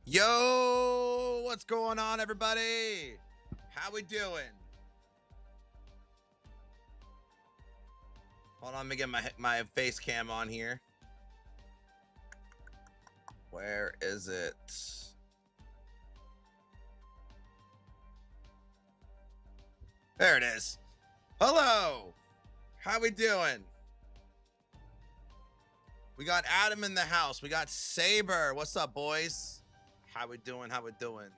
Yo, what's going on, everybody? How we doing? Hold on, let me get my face cam on here. Where is it? There it is. Hello. How we doing? We got Adam in the house. We got Saber. What's up, boys? How we doing? How we doing?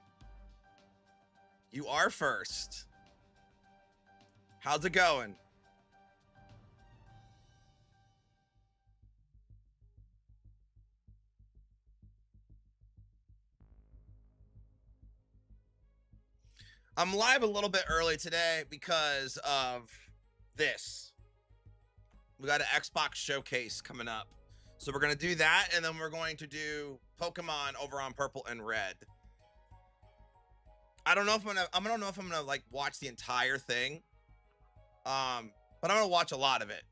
You are first. How's it going? I'm live a little bit early today because of this. We got an Xbox showcase coming up. So we're going to do that, and then we're going to do Pokemon over on Purple and Red. I don't know if I'm gonna like watch the entire thing. But I'm gonna watch a lot of it.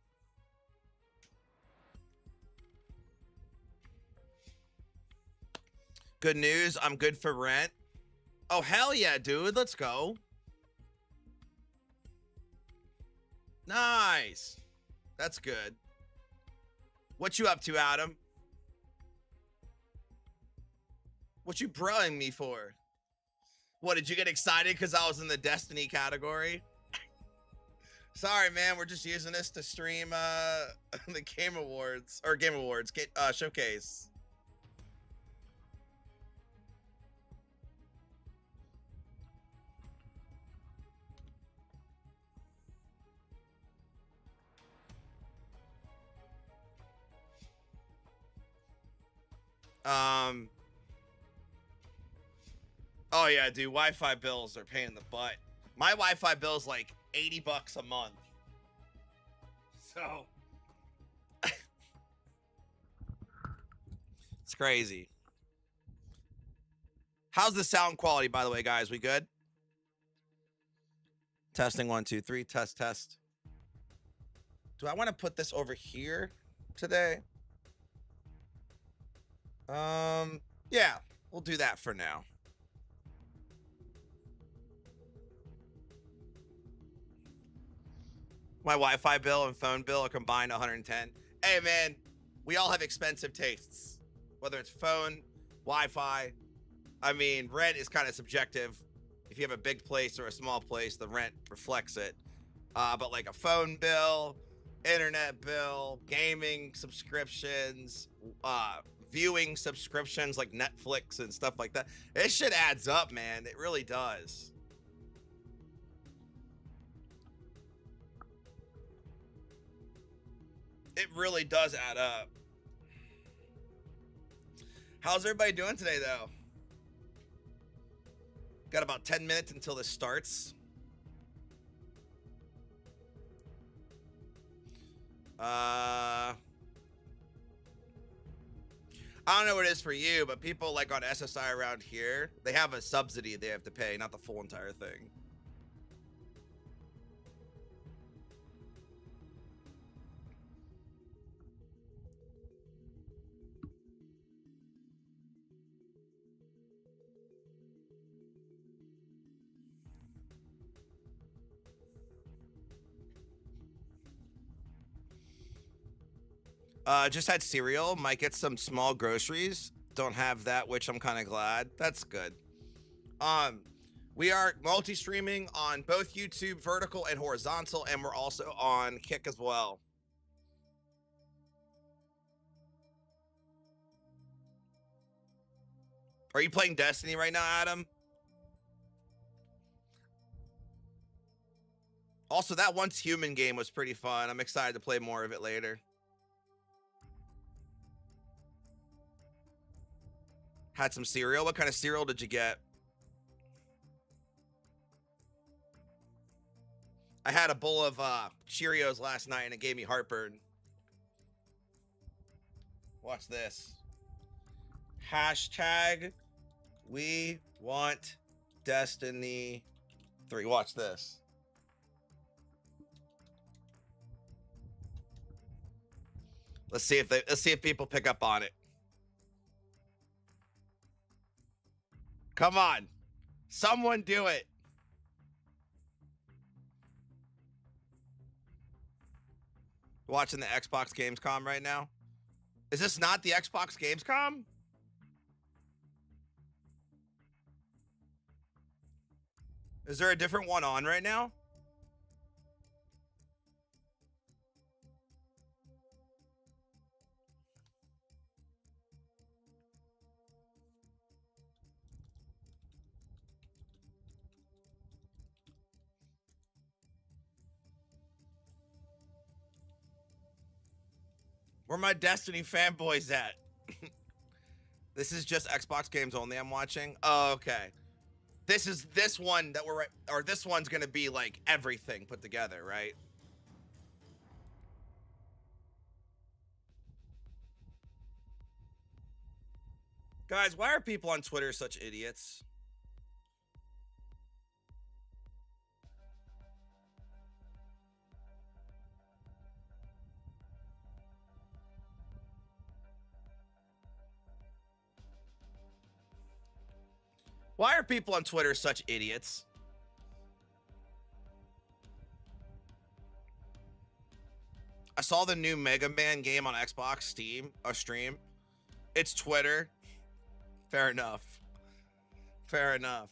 Good news, I'm good for rent. Oh, hell yeah, dude. Let's go. Nice. That's good. What you up to, Adam? What you broing me for? What, did you get excited because I was in the Destiny category? Sorry, man. We're just using this to stream the Game Awards showcase. Oh yeah, dude, Wi-Fi bills are paying the butt. My Wi-Fi bill's like $80 a month. So it's crazy. How's the sound quality, by the way, guys? We good? Testing 1, 2, 3. Test. Do I want to put this over here today? Yeah, we'll do that for now. My Wi-Fi bill and phone bill are combined 110. Hey, man, we all have expensive tastes, whether it's phone, Wi-Fi. I mean, rent is kind of subjective. If you have a big place or a small place, the rent reflects it. But like a phone bill, internet bill, gaming subscriptions, viewing subscriptions like Netflix and stuff like that, this shit adds up, man. It really does. It really does add up. How's everybody doing today, though? Got about 10 minutes until this starts. I don't know what it is for you, but people like on SSI around here, they have a subsidy they have to pay, not the full entire thing. Just had cereal. Might get some small groceries. Don't have that, which I'm kind of glad. That's good. We are multi-streaming on both YouTube, vertical and horizontal, and we're also on Kick as well. Are you playing Destiny right now, Adam? Also, that Once Human game was pretty fun. I'm excited to play more of it later. Had some cereal. What kind of cereal did you get? I had a bowl of Cheerios last night and it gave me heartburn. Watch this. Hashtag we want Destiny 3. Watch this. Let's see if people pick up on it. Come on. Someone do it. Watching the Xbox Gamescom right now. Is this not the Xbox Gamescom? Is there a different one on right now? Where my Destiny fanboys at? This is just Xbox games only I'm watching. Oh, okay. This one that we're, or this one's gonna be like everything put together, right? Guys, why are people on Twitter such idiots? Why are people on Twitter such idiots? I saw the new Mega Man game on Xbox Steam, a stream. It's Twitter. Fair enough. Fair enough.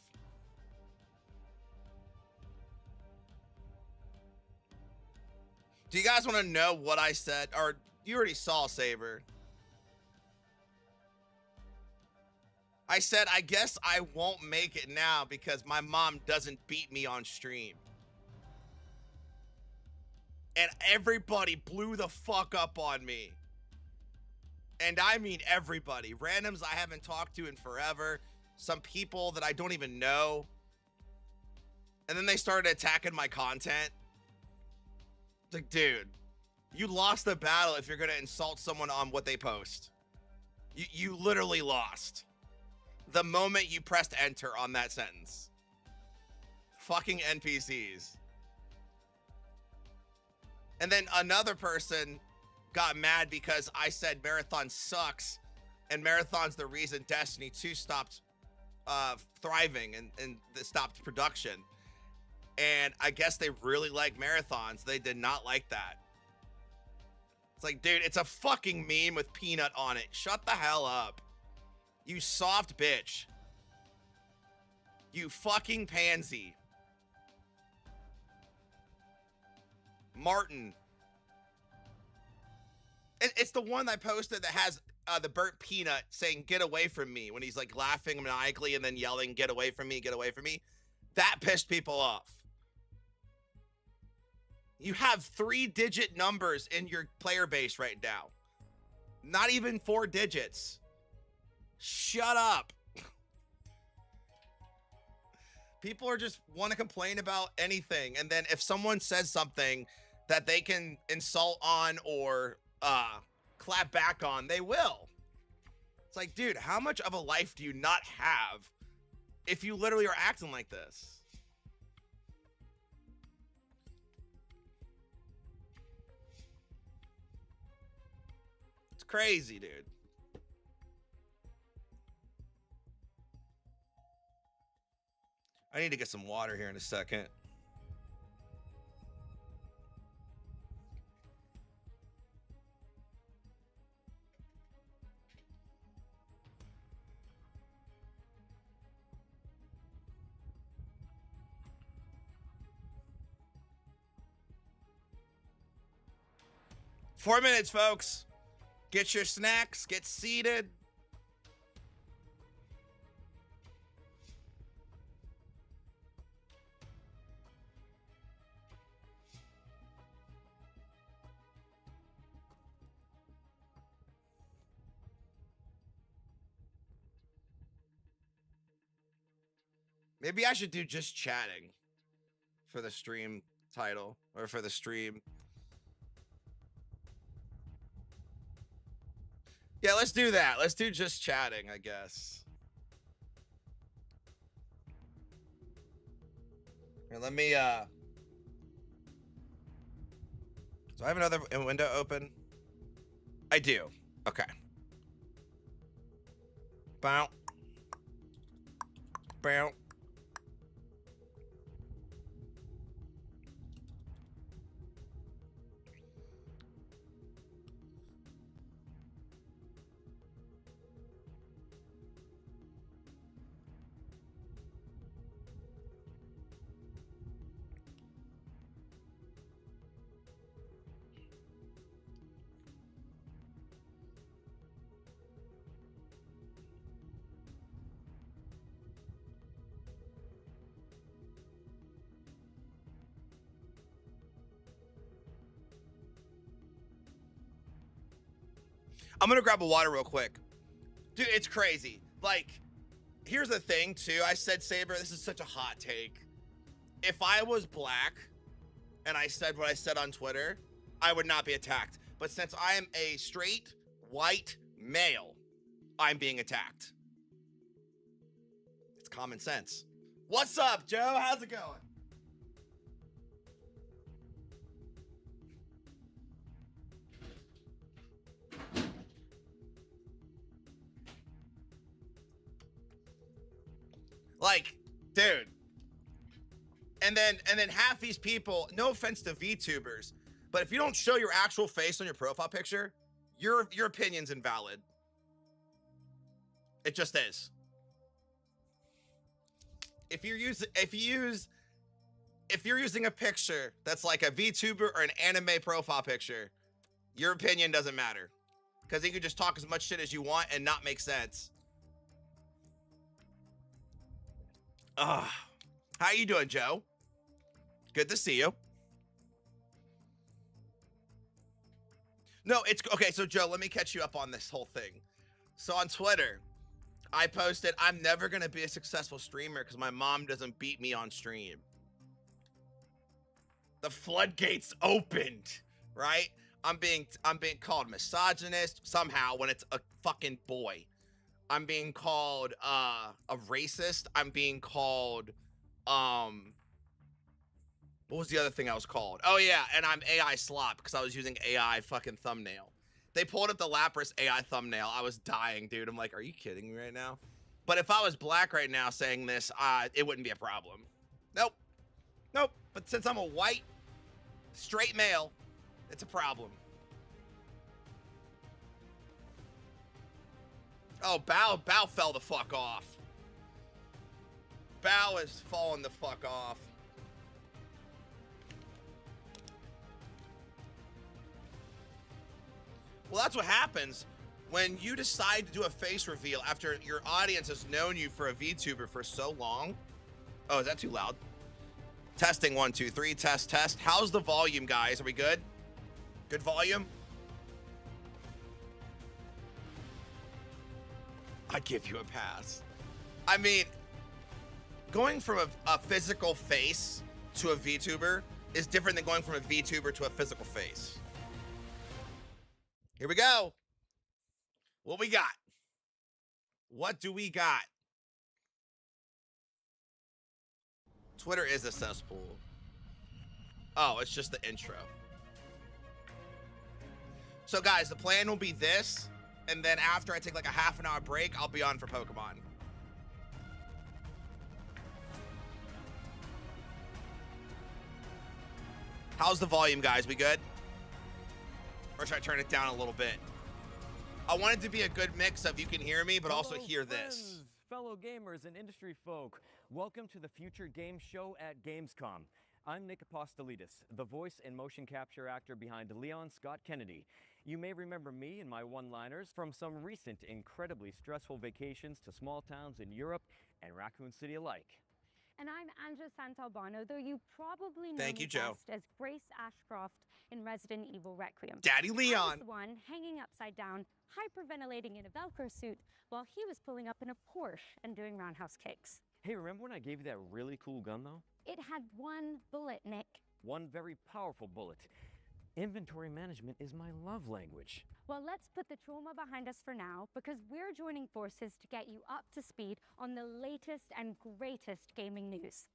Do you guys want to know what I said? Or you already saw, Saber. I said, I guess I won't make it now because my mom doesn't beat me on stream. And everybody blew the fuck up on me. And I mean everybody. Randoms I haven't talked to in forever. Some people that I don't even know. And then they started attacking my content. It's like, dude, you lost the battle if you're going to insult someone on what they post. You literally lost. The moment you pressed enter on that sentence. Fucking NPCs. And then another person got mad because I said Marathon sucks and Marathon's the reason Destiny 2 stopped thriving and stopped production. And I guess they really like Marathons. They did not like that. It's like, dude, it's a fucking meme with Peanut on it. Shut the hell up. You soft bitch. You fucking pansy. Martin. It's the one I posted that has the burnt peanut saying, get away from me, when he's like laughing maniacally and then yelling, get away from me, get away from me. That pissed people off. You have 3-digit numbers in your player base right now. Not even 4 digits. Shut up. People are just want to complain about anything. And then if someone says something that they can insult on or clap back on, they will. It's like, dude, how much of a life do you not have if you literally are acting like this? It's crazy, dude. I need to get some water here in a second. Four minutes, folks. Get your snacks, get seated. Maybe I should do just chatting for the stream title or for the stream. Yeah, let's do that. Let's do just chatting, I guess. Here, let me, do I have another window open? I do. Okay. Bow. bow. I'm gonna grab a water real quick. Dude, it's crazy. Like, here's the thing, too. I said, Saber, this is such a hot take. If I was black and I said what I said on Twitter, I would not be attacked. But since I am a straight, white male, I'm being attacked. It's common sense. What's up, Joe? How's it going? Like, dude. And then half these people, no offense to VTubers, but if you don't show your actual face on your profile picture, your opinion's invalid. It just is. If you're using a picture that's like a VTuber or an anime profile picture, your opinion doesn't matter. Because you can just talk as much shit as you want and not make sense. How you doing, Joe? Good to see you. No, it's okay. So, Joe, let me catch you up on this whole thing. So on Twitter, I posted, I'm never going to be a successful streamer because my mom doesn't beat me on stream. The floodgates opened, right? I'm being called misogynist somehow when it's a fucking boy. I'm being called a racist. I'm being called what was the other thing I was called? Oh yeah, and I'm AI slop because I was using AI fucking thumbnail. They pulled up the Lapras AI thumbnail. I was dying, dude. I'm like, are you kidding me right now? But if I was black right now saying this, it wouldn't be a problem. Nope. Nope. But since I'm a white, straight male, it's a problem. Oh, Bow fell the fuck off. Bow is falling the fuck off. Well, that's what happens when you decide to do a face reveal after your audience has known you for a VTuber for so long. Oh, is that too loud? Testing 1, 2, 3, test. How's the volume, guys? Are we good? Good volume? I give you a pass. I mean, going from a physical face to a VTuber is different than going from a VTuber to a physical face. Here we go. What we got? What do we got? Twitter is a cesspool. Oh, it's just the intro. So guys, the plan will be this, and then after I take like a half an hour break, I'll be on for Pokemon. How's the volume, guys? We good? Or should I turn it down a little bit? I want it to be a good mix of you can hear me, but also hear this. Fellow gamers and industry folk, welcome to the Future Game Show at Gamescom. I'm Nick Apostolidis, the voice and motion capture actor behind Leon Scott Kennedy. You may remember me and my one-liners from some recent incredibly stressful vacations to small towns in Europe and Raccoon City alike. And I'm Anja Santalbano, though you probably know Thank me you, Joe. best as Grace Ashcroft in Resident Evil Requiem. Daddy I was Leon. the one hanging upside down, hyperventilating in a Velcro suit, while he was pulling up in a Porsche and doing roundhouse kicks. Hey, remember when I gave you that really cool gun, though? It had one bullet, Nick. One very powerful bullet. Inventory management is my love language. Well, let's put the trauma behind us for now, because we're joining forces to get you up to speed on the latest and greatest gaming news.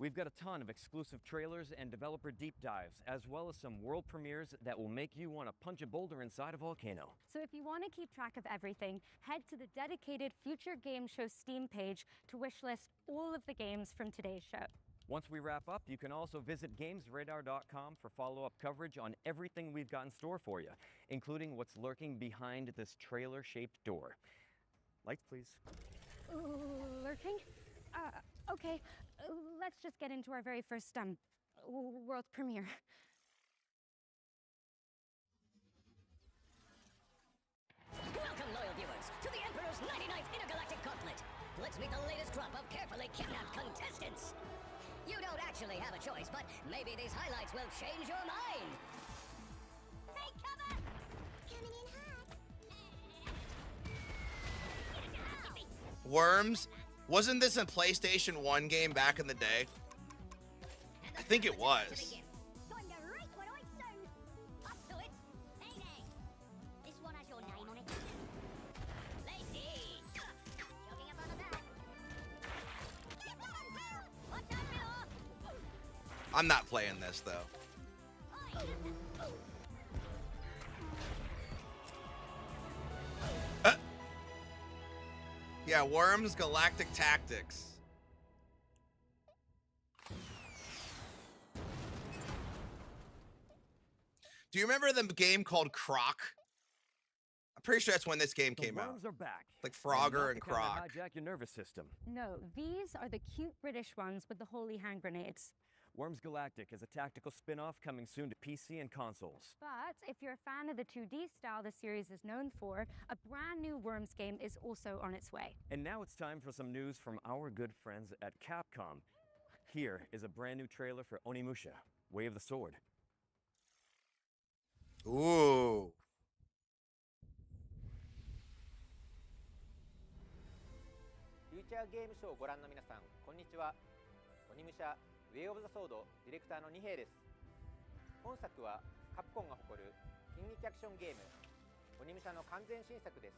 We've got a ton of exclusive trailers and developer deep dives, as well as some world premieres that will make you want to punch a boulder inside a volcano. So if you want to keep track of everything, head to the dedicated Future Game Show Steam page to wishlist all of the games from today's show. Once we wrap up, you can also visit GamesRadar.com for follow-up coverage on everything we've got in store for you, including what's lurking behind this trailer-shaped door. Lights, please. Lurking? Okay, let's just get into our very first world premiere. Welcome, loyal viewers, to the Emperor's 99th Intergalactic Gauntlet. Let's meet the latest crop of carefully kidnapped contestants. You don't actually have a choice, but maybe these highlights will change your mind. Take cover! Coming in hot. Worms? Wasn't this a PlayStation 1 game back in the day? I think it was. Time to write what I say. Up to it. Hey there. This one has your name on it. Lady. Jogging up on the back. Watch out, Miller. I'm not playing this though. Yeah, Worms Galactic Tactics. Do you remember the game called Croc? I'm pretty sure that's when this game came out. Worms are back. Like Frogger and not the kind Croc. that hijack your nervous system. No, these are the cute British ones with the holy hand grenades. Worms Galactic is a tactical spin-off coming soon to PC and consoles. But if you're a fan of the 2D style the series is known for, a brand new Worms game is also on its way. And now it's time for some news from our good friends at Capcom. Here is a brand new trailer for Onimusha, Way of the Sword. Ooh. フューチャーゲームショーをご覧の皆さん、こんにちは。鬼武者ウェイオブザソードディレクターの二平です。本作はカプコンが誇る近日アクションゲーム鬼武者の完全新作です。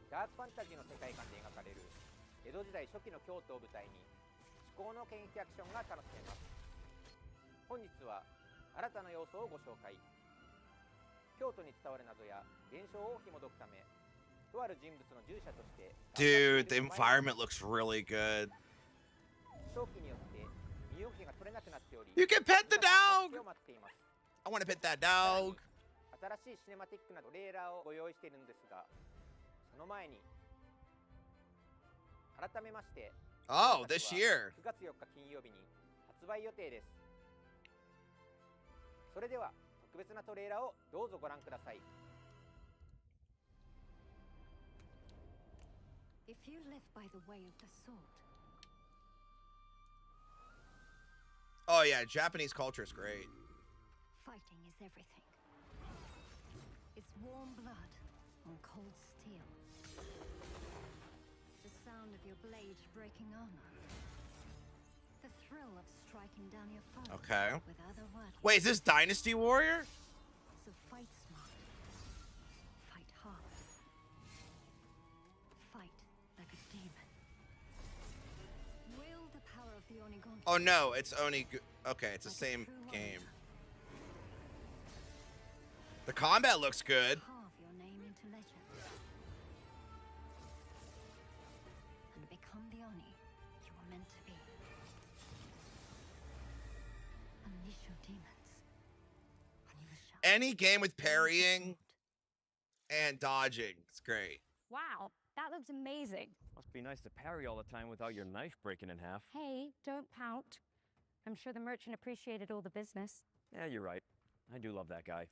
ダークファンタジーの世界観で描かれる江戸時代初期の京都を舞台に至高の剣撃アクションが楽しめます。本日は新たな要素をご紹介。京都に伝わる謎や現象を紐解くため、とある人物の従者として。Dude, the environment looks really good. 長期によって身動きが取れなくなっており、 You can pet the dog! を待っています。 I want to pet that dog. 新しいシネマティックなトレーラーをご用意しているんですが、その前に改めまして、 Oh, this year. 9月4日金曜日に発売予定です。それでは特別なトレーラーをどうぞご覧ください。 If you live by the way of the sword, Oh yeah, Japanese culture is great. fighting is everything. It's warm blood on cold steel. The sound of your blade breaking armor. The thrill of striking down your foe. Okay. With other words. Wait, is this Dynasty Warrior? So fight smart. Fight hard. Fight like a demon. Wield the power of the Onigonta. Oh no, it's Oni. Okay, it's the like a same true game. warrior. The combat looks good. Carve your name into legend. And become the Oni you were meant to be. Unleash your demons. Onimusha. Any game with parrying and dodging, it's great. Wow, that looks amazing. Must be nice to parry all the time without your knife breaking in half. Hey, don't pout. I'm sure the merchant appreciated all the business. Yeah, you're right. I do love that guy.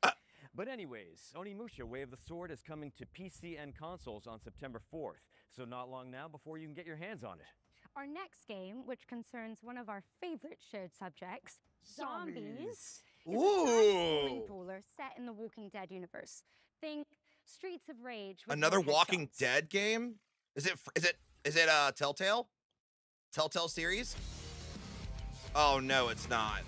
But anyways, Onimusha Way of the Sword is coming to PC and consoles on September 4th, so not long now before you can get your hands on it. Our next game, which concerns one of our favorite shared subjects, zombies, is a side-scrolling Ooh. brawler set in the Walking Dead universe. Think Streets of Rage. with Another more Walking headshots. Dead game? Is it Telltale? Telltale series? Oh no, it's not.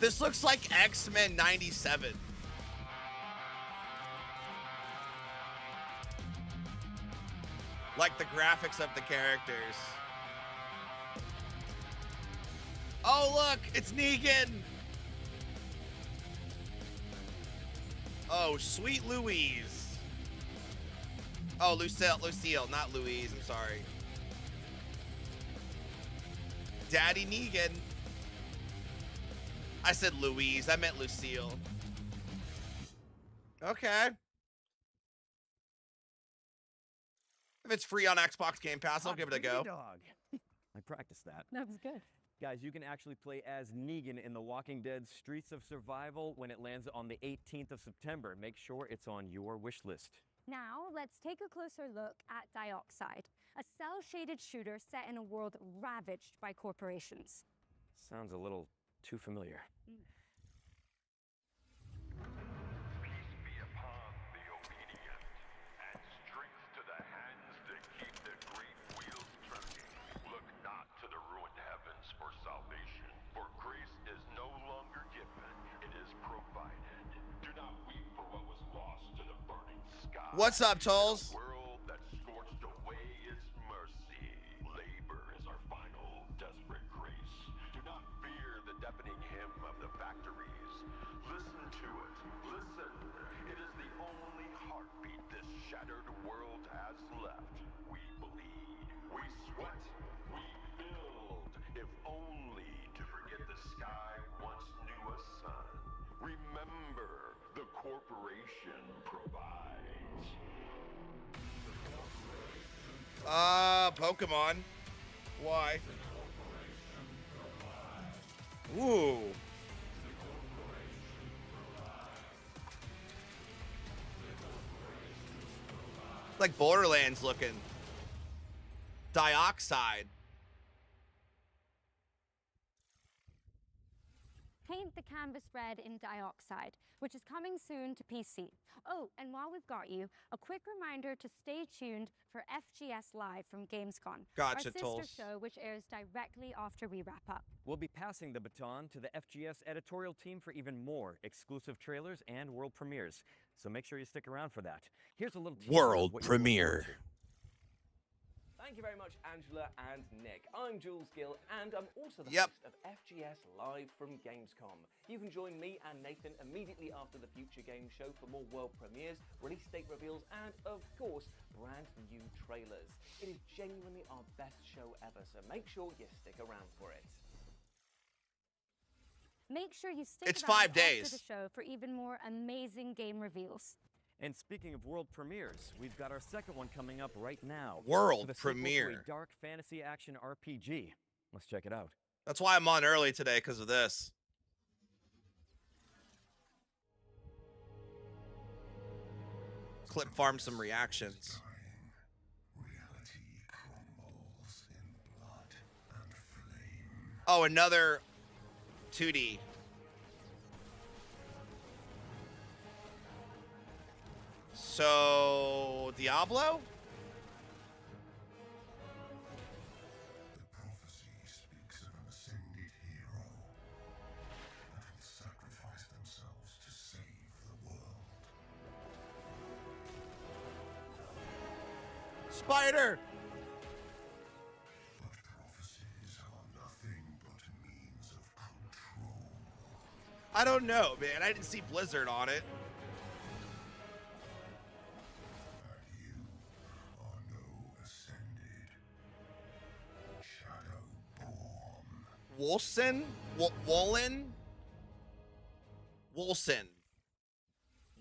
This looks like X-Men 97. Like the graphics of the characters. Oh, look, it's Negan. Oh, sweet Louise. Oh, Lucille, not Louise. I'm sorry. Daddy Negan. I said Louise. I meant Lucille. Okay. If it's free on Xbox Game Pass, I'll Hot give it a go. diggity dog. I practiced that. That was good. Guys, you can actually play as Negan in The Walking Dead Streets of Survival when it lands on the 18th of September. Make sure it's on your wish list. Now, let's take a closer look at Dioxide, a cel-shaded shooter set in a world ravaged by corporations. Sounds a little too familiar. Peace be upon the obedient, and strength to the hands that keep the great wheels turning. Look not to the ruined heavens for salvation, for grace is no longer given, it is provided. Do not weep for what was lost to the burning sky. What's up, Tolls? A world that scorched away its mercy. Labor is our final desperate grace. Do not fear the deafening hymn of the factories. Listen to it. Listen. It is the only heartbeat this shattered world has left. We bleed. We sweat. We build. If only to forget the sky once knew a sun. Remember, the corporation provides. Pokemon. Why? Ooh. Like Borderlands looking. Dioxide. Paint the canvas red in Dioxide, which is coming soon to PC. Oh, and while we've got you, a quick reminder to stay tuned for FGS Live from Gamescom, Gotcha, our sister Tolls. show which airs directly after we wrap up. We'll be passing the baton to the FGS editorial team for even more exclusive trailers and world premieres. So make sure you stick around for that. Here's a little teaser of World what you're looking premiere. forward to. Thank you very much, Angela and Nick. I'm Jules Gill, and I'm also the Yep. host of FGS Live from Gamescom. You can join me and Nathan immediately after the Future Game Show for more world premieres, release date reveals, and, of course, brand new trailers. It is genuinely our best show ever, so make sure you stick around for it. Make sure you stick It's around 5 after days. the show for even more amazing game reveals. And speaking of world premieres, we've got our second one coming up right now. World the sequel to premiere. a dark fantasy action RPG. Let's check it out. That's why I'm on early today, because of this. Clip farm some reactions. Reality crumbles in blood and flame. Oh, another 2D. So, Diablo? The prophecy speaks of an ascended hero that will sacrifice themselves to save the world. Spider! But prophecies are nothing but means of control. I don't know, man. I didn't see Blizzard on it. And you are no ascended. Shadowborn. Wolsen? Wollen? Wolsen.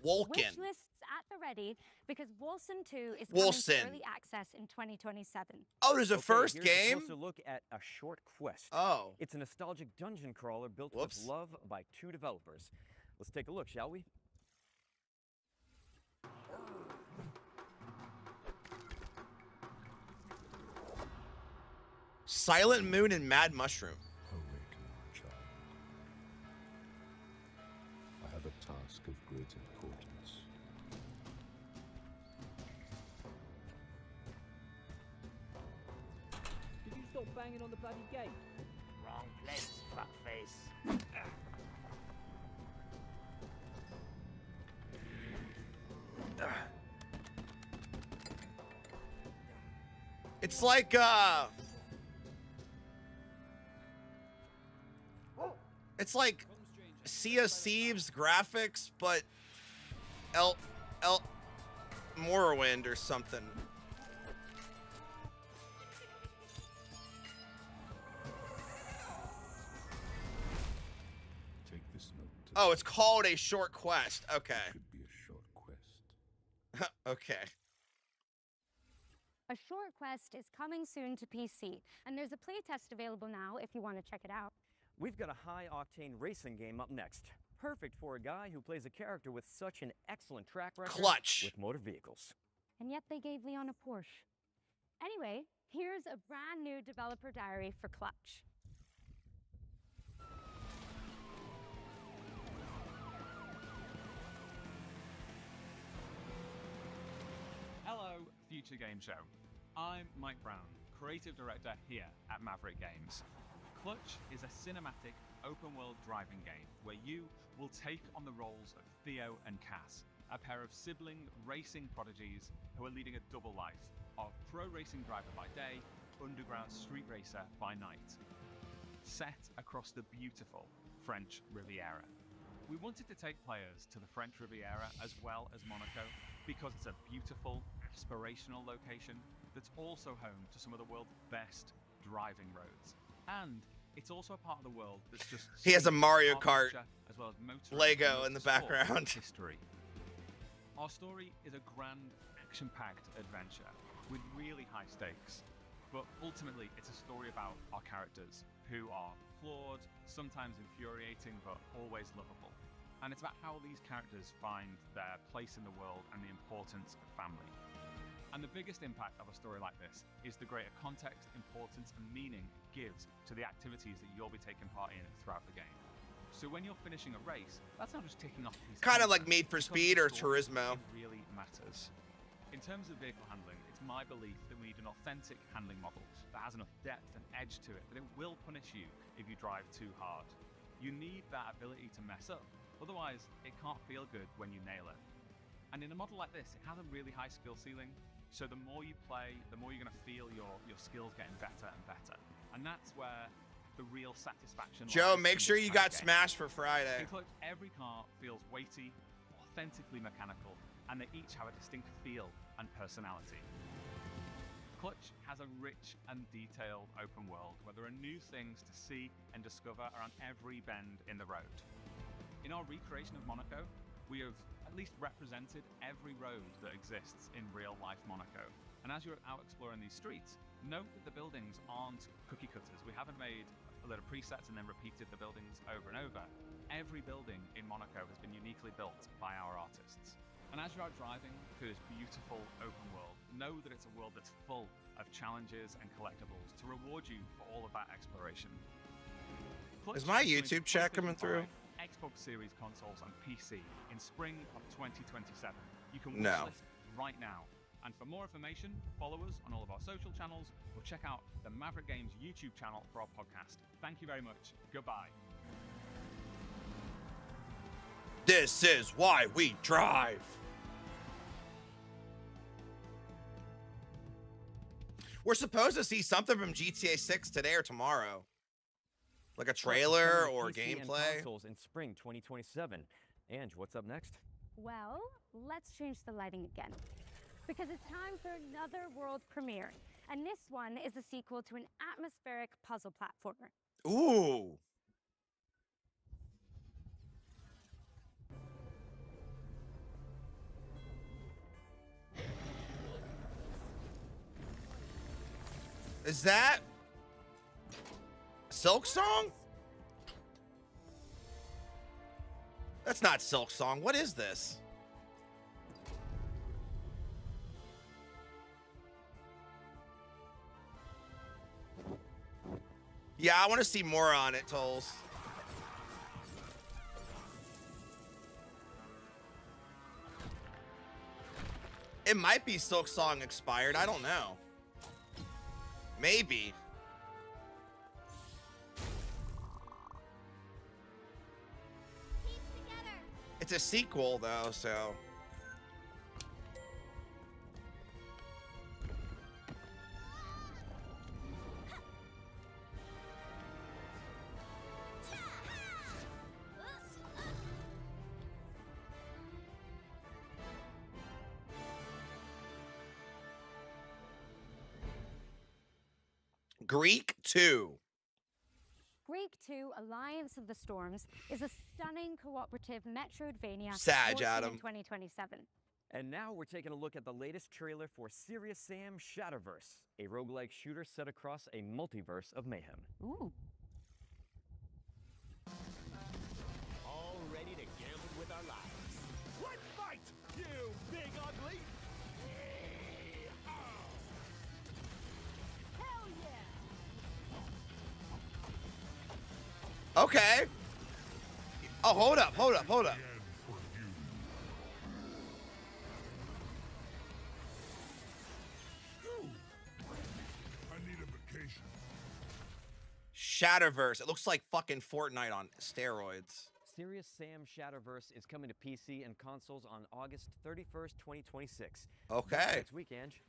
Wolken. Wish lists at the ready because Wolcen 2 is Wolcen. coming to early access in 2027. Oh, there's a Okay, first here's a game? closer look at A Short Quest. Oh. It's a nostalgic dungeon crawler built Whoops. with love by 2 developers. Let's take a look, shall we? Silent Moon and Mad Mushroom. Awake now, child. I have a task of great importance. Did you stop banging on the bloody gate? Wrong place, fuckface. It's like it's like Sea of Thieves graphics, but Morrowind or something. Take this note. Oh, it's called a short quest. Okay. Should be a short quest. Okay. A short quest is coming soon to PC, and there's a playtest available now if you want to check it out. We've got a high-octane racing game up next. Perfect for a guy who plays a character with such an excellent track record Clutch. with motor vehicles. And yet they gave Leon a Porsche. Anyway, here's a brand new developer diary for Clutch. Hello, Future Game Show. I'm Mike Brown, creative director here at Maverick Games. Clutch is a cinematic, open-world driving game where you will take on the roles of Theo and Cass, a pair of sibling racing prodigies who are leading a double life of pro racing driver by day, underground street racer by night. Set across the beautiful French Riviera. We wanted to take players to the French Riviera as well as Monaco because it's a beautiful, aspirational location that's also home to some of the world's best driving roads. And it's also a part of the world that's just He has a Mario Kart as well as motoring Lego and in the sport background. history. Our story is a grand, action-packed adventure with really high stakes, but ultimately it's a story about our characters who are flawed, sometimes infuriating, but always lovable. And it's about how these characters find their place in the world and the importance of family. And the biggest impact of a story like this is the greater context, importance, and meaning it gives to the activities that you'll be taking part in throughout the game. So when you're finishing a race, that's not just ticking off a piece Kind of like content, Need for because Speed the or story Turismo. really matters. In terms of vehicle handling, it's my belief that we need an authentic handling model that has enough depth and edge to it that it will punish you if you drive too hard. You need that ability to mess up, otherwise it can't feel good when you nail it. And in a model like this, it has a really high skill ceiling, so the more you play, the more you're going to feel your skills getting better and better. And that's where the real satisfaction Joe, lies make in sure this you kind got of game. smashed for Friday. In Clutch, every car feels weighty, authentically mechanical, and they each have a distinct feel and personality. Clutch has a rich and detailed open world where there are new things to see and discover around every bend in the road. In our recreation of Monaco, we have at least represented every road that exists in real-life Monaco. And as you're out exploring these streets, note that the buildings aren't cookie cutters. We haven't made a lot of presets and then repeated the buildings over and over. Every building in Monaco has been uniquely built by our artists. And as you're out driving through this beautiful open world, know that it's a world that's full of challenges and collectibles to reward you for all of that exploration. Is my Clutch is YouTube chat coming through? Xbox Series consoles and PC in spring of 2027. You can No. watch this right now. And for more information, follow us on all of our social channels or check out the Maverick Games YouTube channel for our podcast. Thank you very much. Goodbye. This is why we drive. We're supposed to see something from GTA 6 today or tomorrow. Like a trailer or PC and gameplay. consoles in spring 2027. Ange, what's up next? Well, let's change the lighting again. Because it's time for another world premiere. And this one is a sequel to an atmospheric puzzle platformer. Ooh. Is that Silk Song? That's not Silk Song. What is this? Yeah, I want to see more on it, Tolls. It might be Silk Song expired. I don't know. Maybe. It's a sequel, though, so. Greek 2. Greek 2 Alliance of the Storms is a stunning cooperative Metroidvania Sag, launching Adam. in 2027. And now we're taking a look at the latest trailer for Serious Sam Shatterverse, a roguelike shooter set across a multiverse of mayhem. Ooh. All ready to gamble with our lives. Let's fight, you big ugly! Hell yeah! Okay. Oh, hold up. I need a vacation. Shatterverse. It looks like fucking Fortnite on steroids. Serious Sam Shatterverse is coming to PC and consoles on August 31st, 2026. Okay. That's next week, Ange.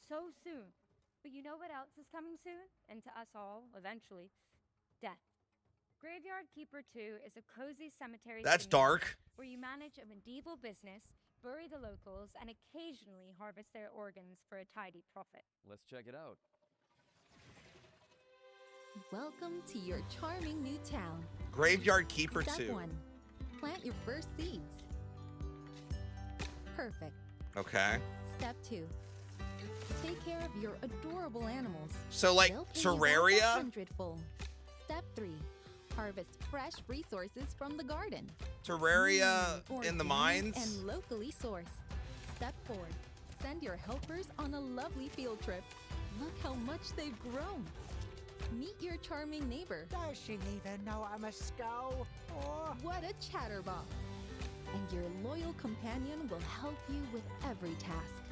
So soon. But you know what else is coming soon? And to us all, eventually. Death. Graveyard Keeper 2 is a cozy cemetery That's simulator dark. where you manage a medieval business, bury the locals, and occasionally harvest their organs for a tidy profit. Let's check it out. Welcome to your charming new town. Graveyard Keeper Step 2. 1. Plant your first seeds. Perfect. Okay. Step 2. Take care of your adorable animals. So, like, They'll pay you back Terraria? 100-fold. Step 3. Harvest fresh resources from the garden. Terraria in the Organic mines? And locally sourced. Step 4. Send your helpers on a lovely field trip. Look how much they've grown. Meet your charming neighbor. Does she even know I'm a skull? Or What a chatterbox! And your loyal companion will help you with every task.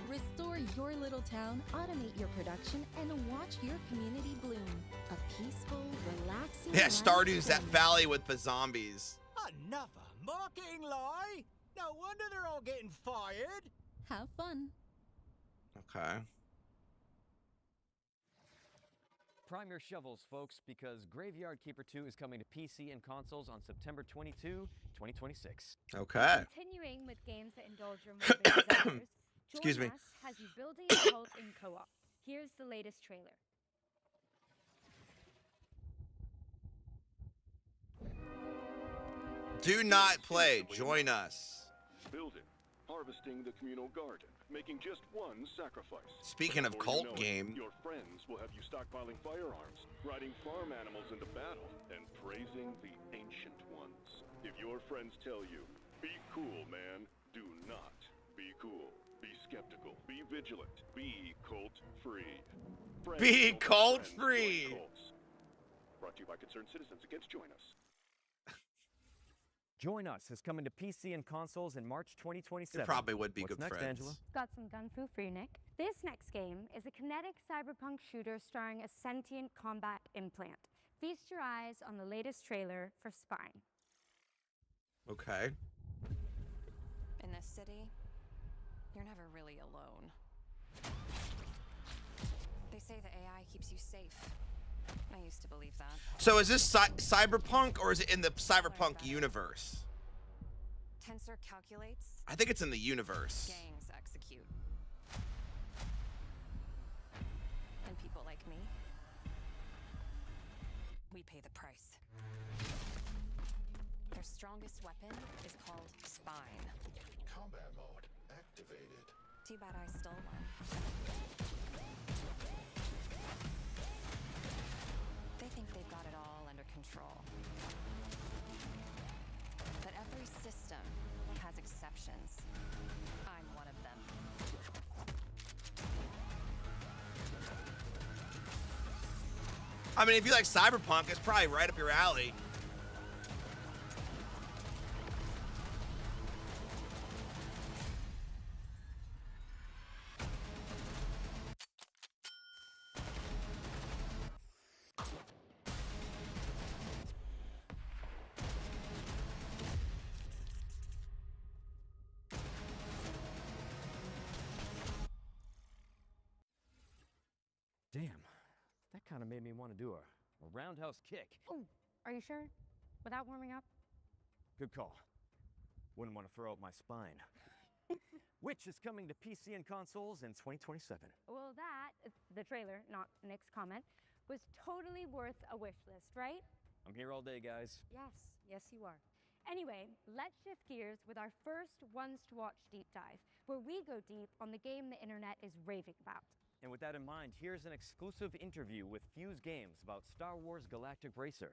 Restore your little town, automate your production, and watch your community bloom. A peaceful, relaxing Yeah, life Stardew's that journey. valley with the zombies. another marketing lie? No wonder they're all getting fired. Have fun. Okay. Prime your shovels, folks, because Graveyard Keeper 2 is coming to PC and consoles on September 22, 2026. Okay. Continuing with games that indulge your morbid desires, Excuse Join me. Us has you building a cult in co-op. Here's the latest trailer. Do not play. Join us. Building, harvesting the communal garden, making just one sacrifice. Speaking of Before you cult know it, game. your friends will have you stockpiling firearms, riding farm animals into battle, and praising the ancient ones. If your friends tell you, be cool, man, do not be cool. Be skeptical. Be vigilant. Be cult-free. Friends Be don't let friends cult-free. join cults. Brought to you by Concerned Citizens Against Join Us. Join Us is coming to PC and consoles in March 2027. It probably would be What's good next, friends. Angela? Got some gun fu for you, Nick. This next game is a kinetic cyberpunk shooter starring a sentient combat implant. Feast your eyes on the latest trailer for Spine. Okay. In this city, you're never really alone. They say the AI keeps you safe. I used to believe that. So is this cyberpunk or is it in the cyberpunk universe? Tensor calculates, I think it's in the universe. gangs execute. And people like me, we pay the price. Their strongest weapon is called Spine. Combat mode activated. Too bad I stole one. They think they've got it all under control. But every system has exceptions. I'm one of them. I mean, if you like cyberpunk, it's probably right up your alley. Damn, that kind of made me want to do a roundhouse kick. Oh, are you sure? Without warming up? Good call. Wouldn't want to throw out my spine. which is coming to PC and consoles in 2027. Well, that, the trailer, not Nick's comment, was totally worth a wish list, right? I'm here all day, guys. Yes, you are. Anyway, let's shift gears with our first Ones to Watch deep dive, where we go deep on the game the internet is raving about. And with that in mind, here's an exclusive interview with Fuse Games about Star Wars Galactic Racer.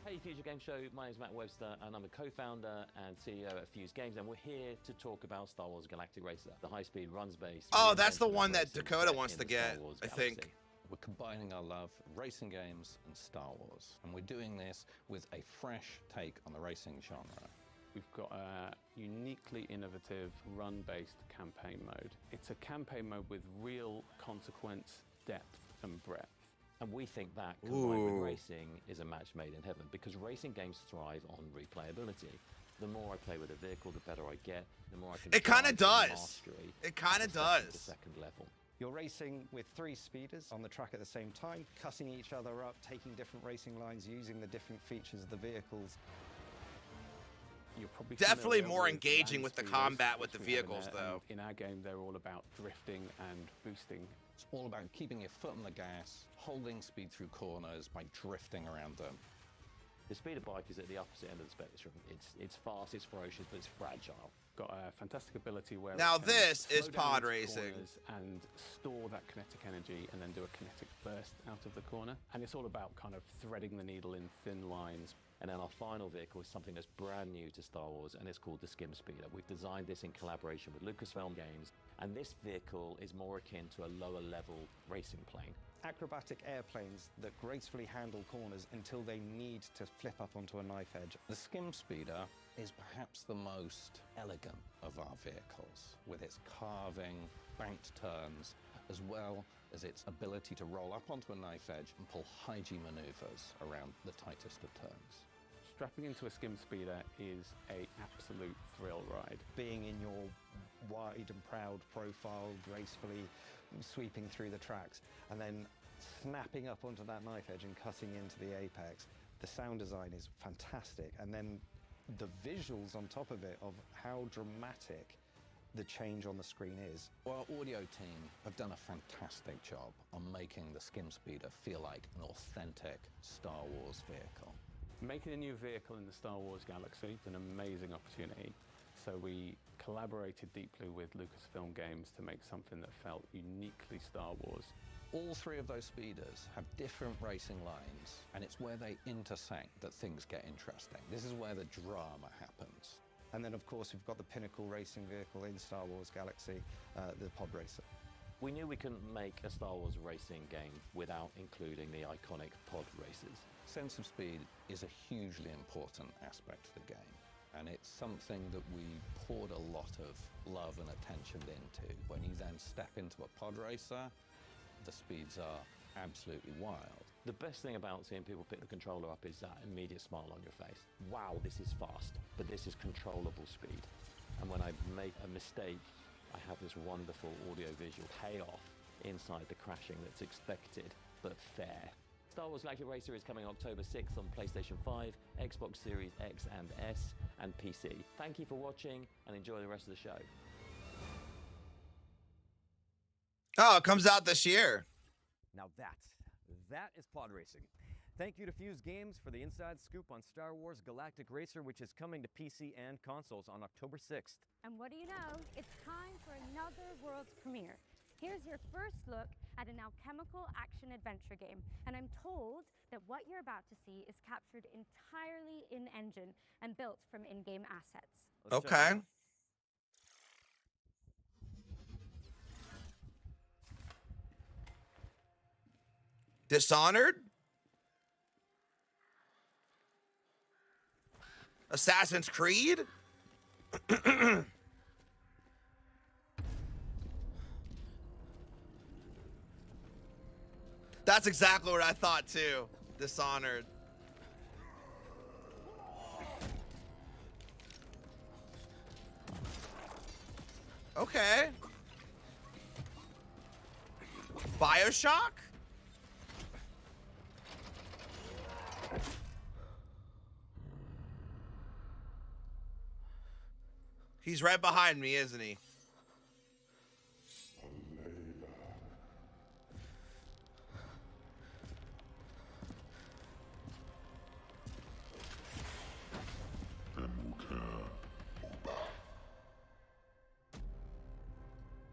Hey Future Game Show, my name is Matt Webster and I'm a co-founder and CEO at Fuse Games, and we're here to talk about Star Wars Galactic Racer, the high-speed runs-based... Oh, that's the one that Dakota wants to get, I think. We're combining our love of racing games and Star Wars, and we're doing this with a fresh take on the racing genre. We've got a uniquely innovative run-based campaign mode. It's a campaign mode with real consequence, depth and breadth. And we think that, combined with racing, is a match made in heaven, because racing games thrive on replayability. The more I play with a vehicle, the better I get, the more I can... It kind of does. It kind of does. The second level. You're racing with 3 speeders on the track at the same time, cutting each other up, taking different racing lines, using the different features of the vehicles. You're probably definitely more with engaging with the combat with the vehicles, though. In our game, they're all about drifting and boosting. It's all about keeping your foot on the gas, holding speed through corners by drifting around them. The speeder bike is at the opposite end of the spectrum. It's fast, it's ferocious, but it's fragile. Got a fantastic ability where now it can this is slow down pod its racing corners and store that kinetic energy and then do a kinetic burst out of the corner. And it's all about kind of threading the needle in thin lines. And then our final vehicle is something that's brand new to Star Wars, and it's called the Skim Speeder. We've designed this in collaboration with Lucasfilm Games, and this vehicle is more akin to a lower level racing plane. Acrobatic airplanes that gracefully handle corners until they need to flip up onto a knife edge. The Skim Speeder is perhaps the most elegant of our vehicles, with its carving, banked turns, as well as its ability to roll up onto a knife edge and pull high G maneuvers around the tightest of turns. Strapping into a Skim Speeder is an absolute thrill ride. Being in your wide and proud profile, gracefully sweeping through the tracks, and then snapping up onto that knife edge and cutting into the apex. The sound design is fantastic, and then the visuals on top of it of how dramatic the change on the screen is. Our audio team have done a fantastic job on making the Skim Speeder feel like an authentic Star Wars vehicle. Making a new vehicle in the Star Wars galaxy is an amazing opportunity. So we collaborated deeply with Lucasfilm Games to make something that felt uniquely Star Wars. All 3 of those speeders have different racing lines, and it's where they intersect that things get interesting. This is where the drama happens. And then, of course, we've got the pinnacle racing vehicle in Star Wars Galaxy, the Pod Racer. We knew we couldn't make a Star Wars racing game without including the iconic pod races. Sense of speed is a hugely important aspect of the game, and it's something that we poured a lot of love and attention into. When you then step into a pod racer, the speeds are absolutely wild. The best thing about seeing people pick the controller up is that immediate smile on your face. Wow, this is fast, but this is controllable speed. And when I make a mistake, I have this wonderful audio-visual payoff inside the crashing that's expected, but fair. Star Wars Galactic Racer is coming October 6th on PlayStation 5, Xbox Series X and S, and PC. Thank you for watching, and enjoy the rest of the show. Oh, it comes out this year. Now that is pod racing. Thank you to Fuse Games for the inside scoop on Star Wars Galactic Racer, which is coming to PC and consoles on October 6th. And what do you know? It's time for another world's premiere. Here's your first look at an alchemical action-adventure game. And I'm told that what you're about to see is captured entirely in-engine and built from in-game assets. Okay. Dishonored? Assassin's Creed? That's exactly what I thought too. Dishonored. Okay. BioShock? He's right behind me, isn't he?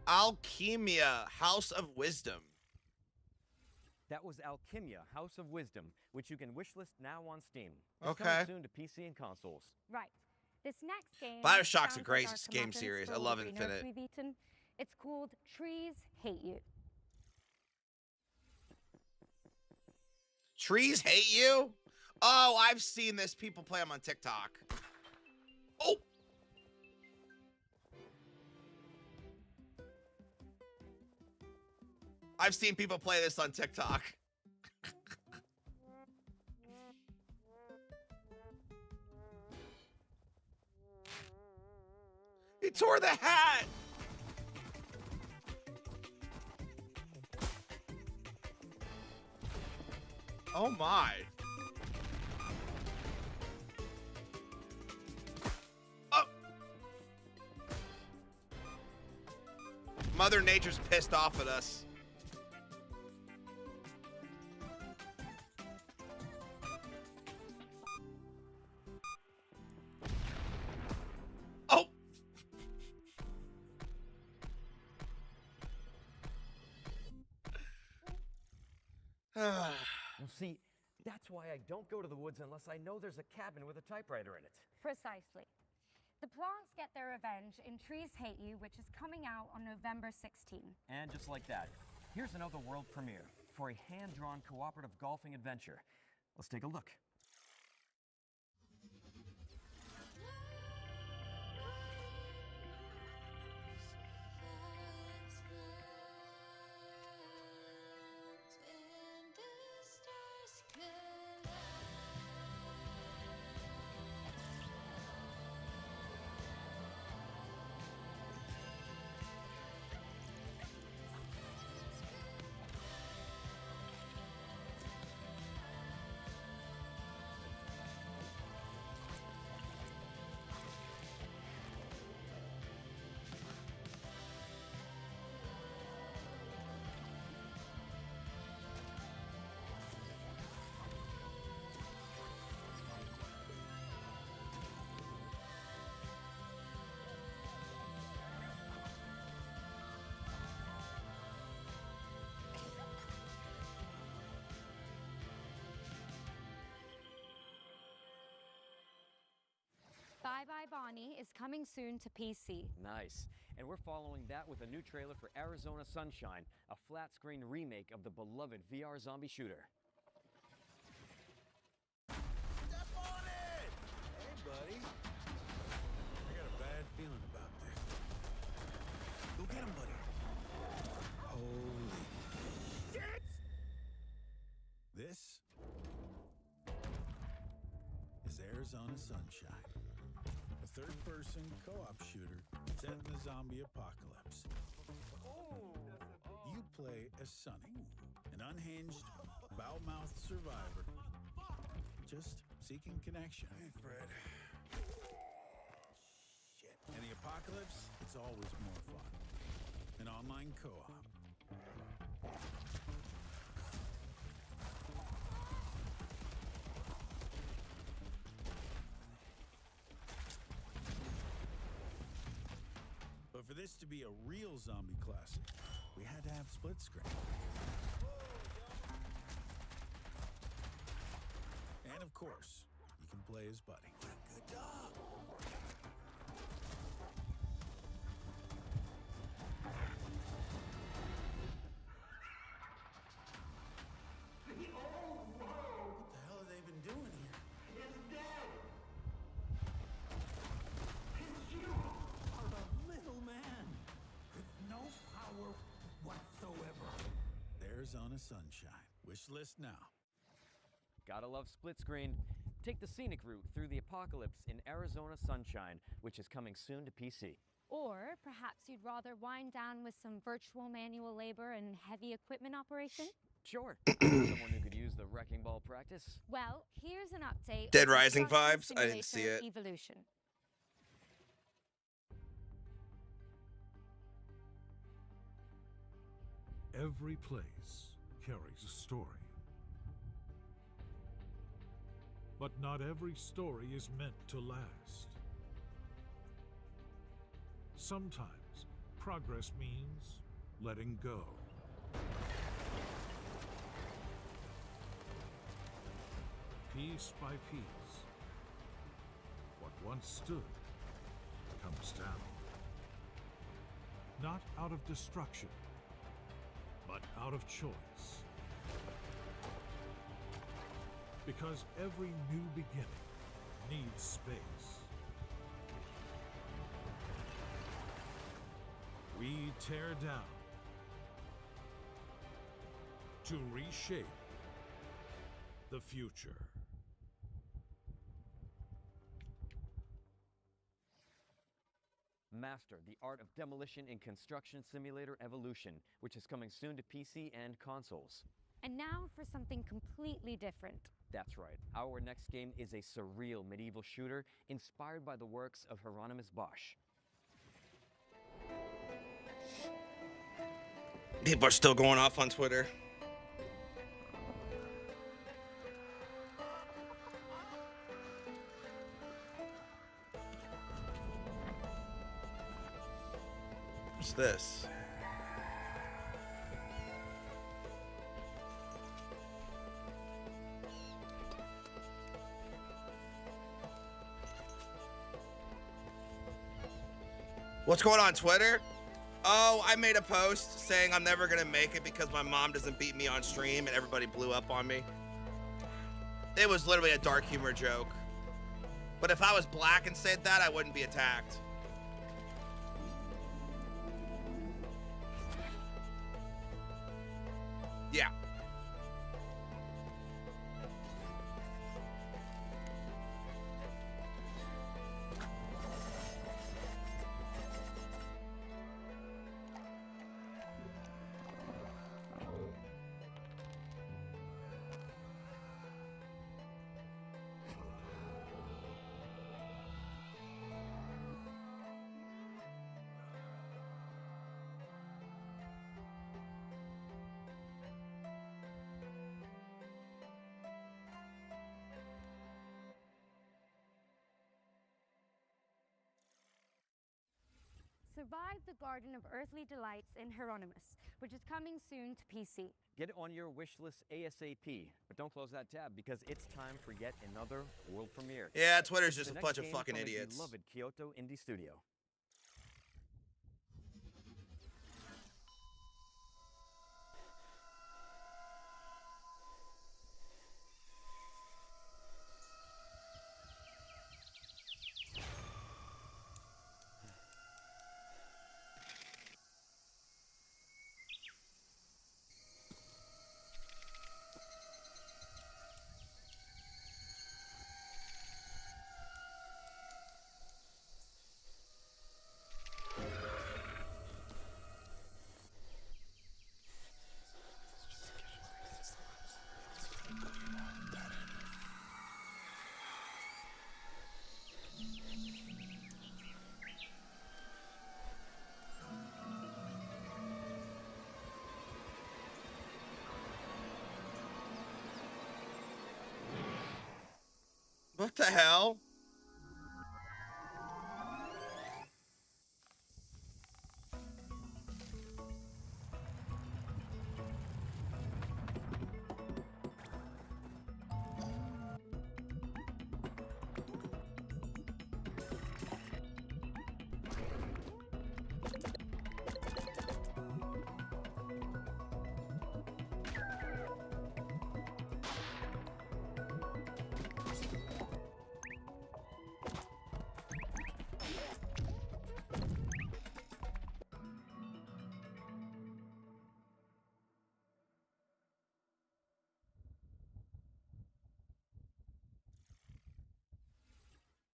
Alchemia, House of Wisdom. That was Alchemia, House of Wisdom, which you can wishlist now on Steam. It's Okay. coming soon to PC and consoles. Right. This next game. BioShock's a sounds great like our game comeuppance series. for I all love the green Infinite. earth we've eaten. It's called Trees Hate You. Trees hate you? Oh, I've seen this. People play them on TikTok. Oh! I've seen people play this on TikTok. He tore the hat! Oh my. Oh. Mother Nature's pissed off at us. Oh. Well, see, that's why I don't go to the woods unless I know there's a cabin with a typewriter in it. Precisely. The plants get their revenge in Trees Hate You, which is coming out on November 16. And just like that, here's another world premiere for a hand-drawn cooperative golfing adventure. Let's take a look. Bye Bye Bonnie is coming soon to PC. Nice. And we're following that with a new trailer for Arizona Sunshine, a flat-screen remake of the beloved VR zombie shooter. Step on it! Hey, buddy. I got a bad feeling about this. Go get him, buddy. Holy shit! This is Arizona Sunshine, a third-person co-op shooter set in the zombie apocalypse. You play as Sonny, an unhinged, foul-mouthed survivor, just seeking connection. Hey, Fred. Shit. In the apocalypse, it's always more fun. An online co-op. But for this to be a real zombie classic, we had to have split screen. And of course, you can play as Buddy. Good dog. What the hell have they been doing here? It's dead. You are a little man with no power whatsoever. Arizona Sunshine. Wish list now. Gotta love split screen. Take the scenic route through the apocalypse in Arizona Sunshine, which is coming soon to PC. Or perhaps you'd rather wind down with some virtual manual labor and heavy equipment operation? Sure. Someone who could use the wrecking ball practice. Well, here's an update. Dead on Rising Construction vibes? I didn't see Simulator it. Evolution. Every place carries a story. But not every story is meant to last. Sometimes progress means letting go. Piece by piece, what once stood comes down. Not out of destruction, but out of choice. Because every new beginning needs space. We tear down to reshape the future. Master, the art of demolition in Construction Simulator Evolution, which is coming soon to PC and consoles. And now for something completely different. That's right. Our next game is a surreal medieval shooter inspired by the works of Hieronymus Bosch. People are still going off on Twitter. What's this? What's going on Twitter? Oh, I made a post saying I'm never gonna make it because my mom doesn't beat me on stream and everybody blew up on me. It was literally a dark humor joke. But if I was black and said that, I wouldn't be attacked. Yeah. Survive the Garden of Earthly Delights in Hieronymus, which is coming soon to PC. Get it on your wish list ASAP, but don't close that tab because it's time for yet another world premiere. Yeah, Twitter's just The a next bunch of game fucking from a idiots. Beloved Kyoto Indie Studio. What the hell?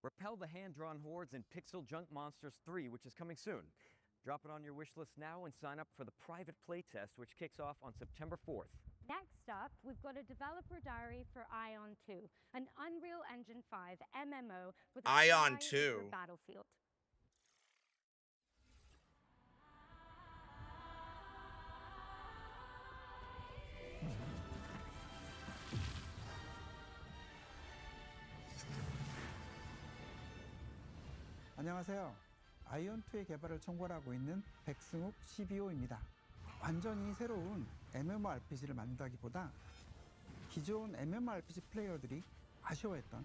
Repel the hand-drawn hordes in Pixel Junk Monsters 3, which is coming soon. Drop it on your wish list now and sign up for the private playtest, which kicks off on September 4th. Next up, we've got a developer diary for Ion 2, an Unreal Engine 5 MMO with a Ion flyover 2. battlefield. 안녕하세요. 아이온2의 개발을 총괄하고 있는 백승욱 CBO입니다. 완전히 새로운 MMORPG를 만든다기보다 기존 MMORPG 플레이어들이 아쉬워했던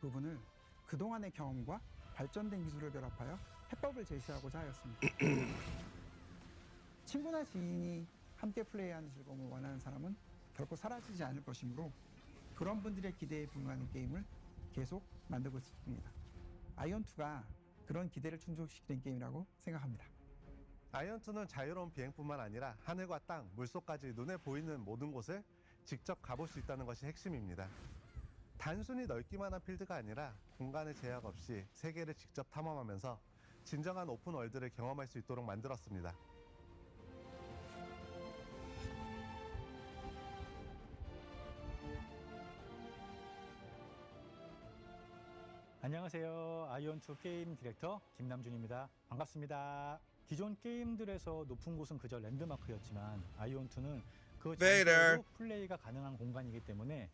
부분을 그동안의 경험과 발전된 기술을 결합하여 해법을 제시하고자 하였습니다. 친구나 지인이 함께 플레이하는 즐거움을 원하는 사람은 결코 사라지지 않을 것이므로 그런 분들의 기대에 부응하는 게임을 계속 만들고 있습니다. 아이온2가 그런 기대를 충족시키는 게임이라고 생각합니다. 아이온2는 자유로운 비행뿐만 아니라 하늘과 땅, 물속까지 눈에 보이는 모든 곳을 직접 가볼 수 있다는 것이 핵심입니다. 단순히 넓기만 한 필드가 아니라 공간의 제약 없이 세계를 직접 탐험하면서 진정한 오픈월드를 경험할 수 있도록 만들었습니다. 안녕하세요. 아이온2 게임 디렉터 김남준입니다. 반갑습니다. 기존 게임들에서 높은 곳은 그저 랜드마크였지만 아이온2는 그 자체로 플레이가 가능한 공간이기 때문에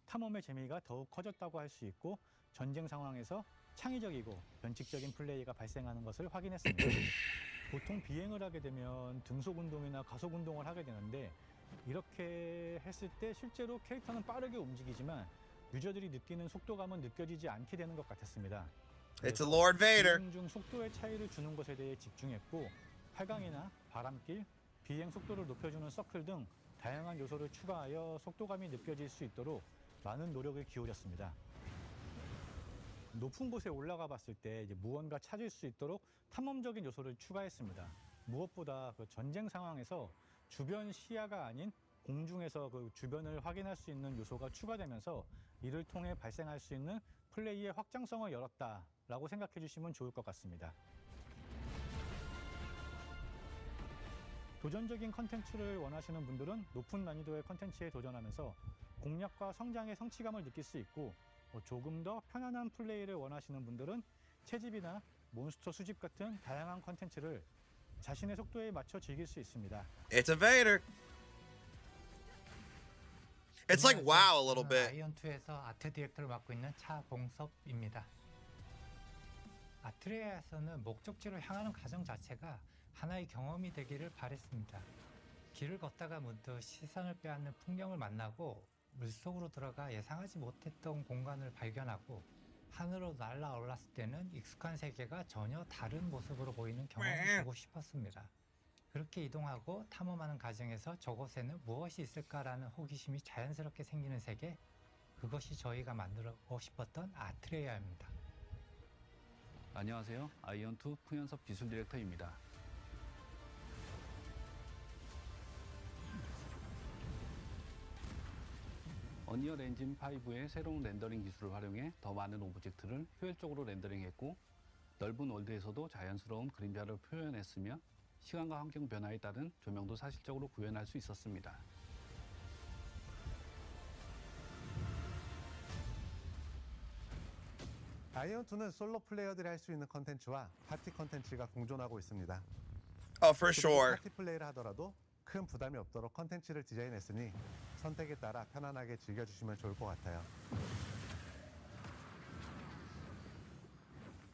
탐험의 재미가 더욱 커졌다고 할 수 있고 전쟁 상황에서 창의적이고 변칙적인 플레이가 발생하는 것을 확인했습니다. 보통 비행을 하게 되면 등속 운동이나 가속 운동을 하게 되는데 이렇게 했을 때 실제로 캐릭터는 빠르게 움직이지만 유저들이 느끼는 속도감은 느껴지지 않게 되는 것 같았습니다. It's a Lord Vader. 비행 중 속도의 차이를 주는 것에 대해 집중했고 활강이나 바람길, 비행 속도를 높여주는 서클 등 다양한 요소를 추가하여 속도감이 느껴질 수 있도록 많은 노력을 기울였습니다. 높은 곳에 올라가 봤을 때 이제 무언가 찾을 수 있도록 탐험적인 요소를 추가했습니다. 무엇보다 그 전쟁 상황에서 주변 시야가 아닌 공중에서 그 주변을 확인할 수 있는 요소가 추가되면서 이를 통해 발생할 수 있는 플레이의 확장성을 열었다라고 생각해 주시면 좋을 것 같습니다. 도전적인 컨텐츠를 원하시는 분들은 높은 난이도의 컨텐츠에 도전하면서 공략과 성장의 성취감을 느낄 수 있고 조금 더 편안한 플레이를 원하시는 분들은 채집이나 몬스터 수집 같은 다양한 컨텐츠를 자신의 속도에 맞춰 즐길 수 있습니다. It's a Vader. It's like WoW a little bit. 아이온2에서 아트 디렉터를 맡고 있는 차봉섭입니다. 아트레아에서는 목적지로 향하는 과정 자체가 하나의 경험이 되기를 바랬습니다. 길을 걷다가 문득 시선을 빼앗는 풍경을 만나고 물속으로 들어가 예상하지 못했던 공간을 발견하고 하늘로 날아올랐을 때는 익숙한 세계가 전혀 다른 모습으로 보이는 경험을 주고 싶었습니다. 그렇게 이동하고 탐험하는 과정에서 저곳에는 무엇이 있을까라는 호기심이 자연스럽게 생기는 세계, 그것이 저희가 만들고 싶었던 아트레아입니다. 안녕하세요. 아이온2 풍현섭 기술 디렉터입니다. 언리얼 엔진 5의 새로운 렌더링 기술을 활용해 더 많은 오브젝트를 효율적으로 렌더링했고 넓은 월드에서도 자연스러운 그림자를 표현했으며 시간과 환경 변화에 따른 조명도 사실적으로 구현할 수 있었습니다. 아이온2는 솔로 플레이어들이 할 수 있는 컨텐츠와 파티 컨텐츠가 공존하고 있습니다. Oh, for sure. 파티 플레이를 하더라도 큰 부담이 없도록 컨텐츠를 디자인했으니 선택에 따라 편안하게 즐겨주시면 좋을 것 같아요.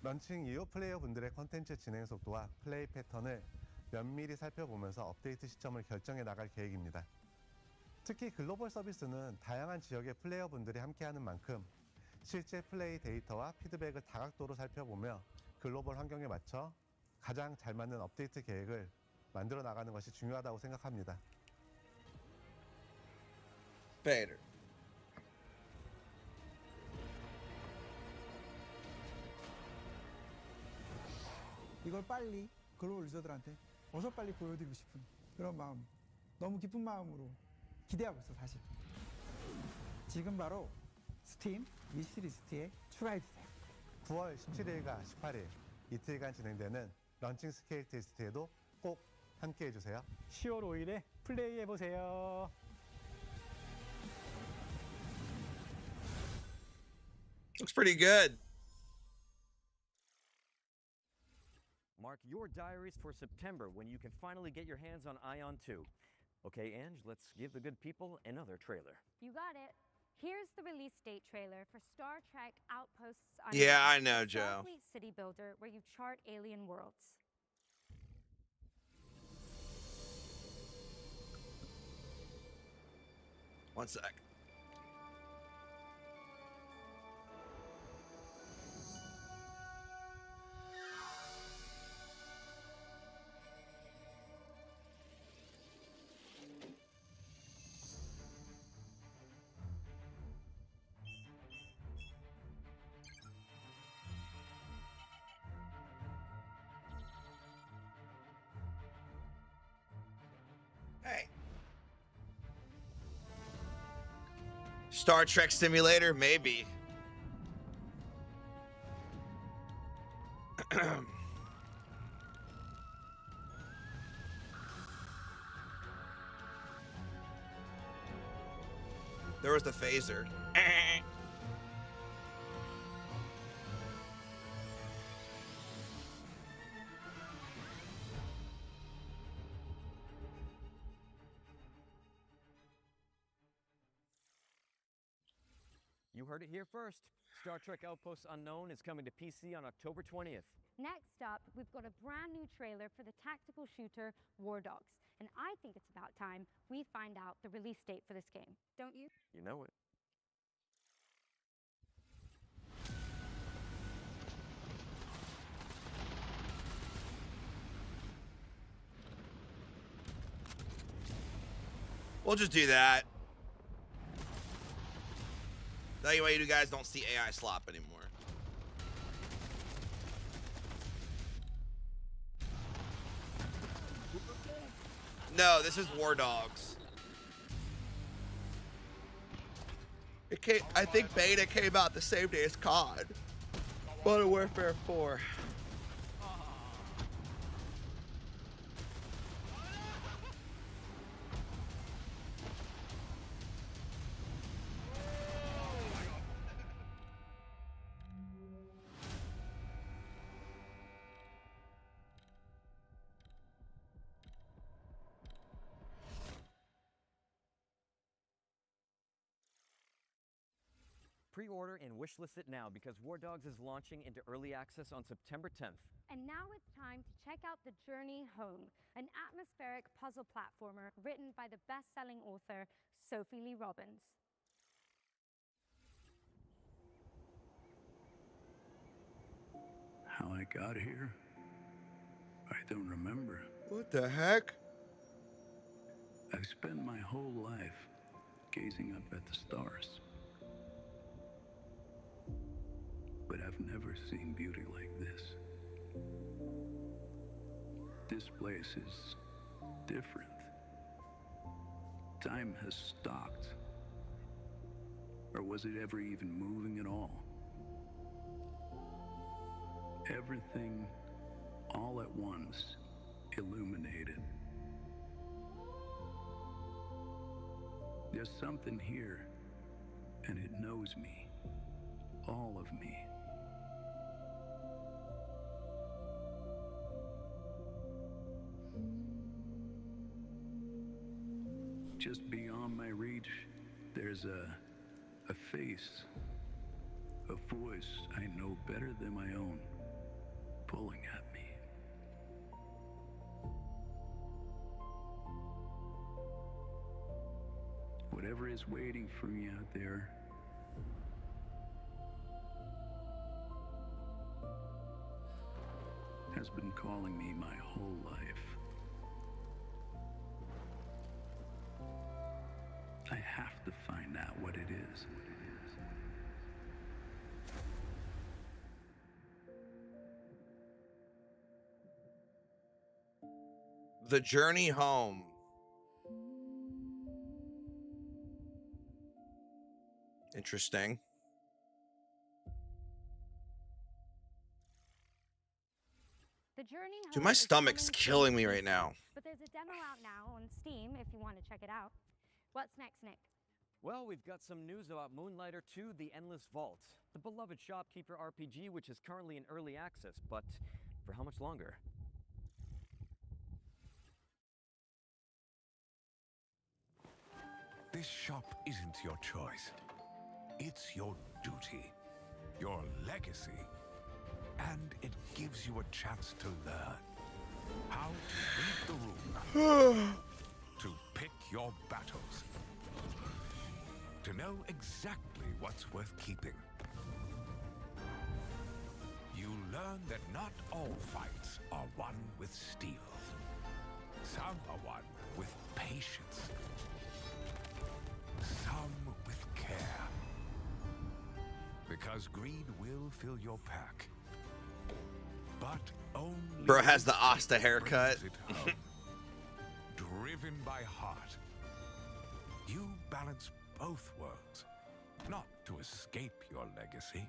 런칭 이후 플레이어분들의 컨텐츠 진행 속도와 플레이 패턴을 면밀히 살펴보면서 업데이트 시점을 결정해 나갈 계획입니다. 특히 글로벌 서비스는 다양한 지역의 플레이어분들이 함께하는 만큼 실제 플레이 데이터와 피드백을 다각도로 살펴보며 글로벌 환경에 맞춰 가장 잘 맞는 업데이트 계획을 만들어 나가는 것이 중요하다고 생각합니다. Vader. 이걸 빨리 글로벌 유저들한테 어서 빨리 보여드리고 싶은 그런 마음, 너무 기쁜 마음으로 기대하고 있어 사실. 지금 바로 스팀 위시리스트에 추가해주세요. 9월 17일과 18일 이틀간 진행되는 런칭 스케일 테스트에도 꼭 함께 해주세요. 10월 5일에 플레이해보세요. Looks pretty good. Mark your diaries for September when you can finally get your hands on Ion 2. Okay, Ange, let's give the good people another trailer. You got it. Here's the release date trailer for Star Trek Outposts Unknown. Yeah, I know, Joe. Starfleet city builder where you chart alien worlds. One sec. Hey. Star Trek Simulator? Maybe. There was the phaser. You heard it here first. Star Trek Outposts Unknown is coming to PC on October 20th. Next up, we've got a brand new trailer for the tactical shooter War Dogs. And I think it's about time we find out the release date for this game. Don't you? You know it. We'll just do that. That way you guys don't see AI slop anymore. No, this is War Dogs. It came, I think beta came out the same day as COD. Modern Warfare 4. Pre-order and wishlist it now because War Dogs is launching into early access on September 10th. And now it's time to check out The Journey Home, an atmospheric puzzle platformer written by the best-selling author Sophie Lee Robbins. How I got here? I don't remember. What the heck? I've spent my whole life gazing up at the stars. But I've never seen beauty like this. This place is different. Time has stopped. Or was it ever even moving at all? Everything, all at once, illuminated. There's something here, and it knows me. All of me. Just beyond my reach, there's a face, a voice I know better than my own, pulling at me. Whatever is waiting for me out there, has been calling me my whole life. I have to find out what it is. The Journey Home. Interesting. The journey Dude, home my is stomach's coming killing soon, me right now. But there's a demo out now on Steam if you want to check it out. What's next, Nick? Well, we've got some news about Moonlighter 2: The Endless Vault, the beloved Shopkeeper RPG, which is currently in early access, but for how much longer? This shop isn't your choice. It's your duty, your legacy, and it gives you a chance to learn how to read the room, to pick your battles, to know exactly what's worth keeping. You learn that not all fights are won with steel. Some are won with patience. Some with care. Because greed will fill your pack. But only Bro has the Asta haircut. brings it home. Driven by heart. You balance both worlds. Not to escape your legacy,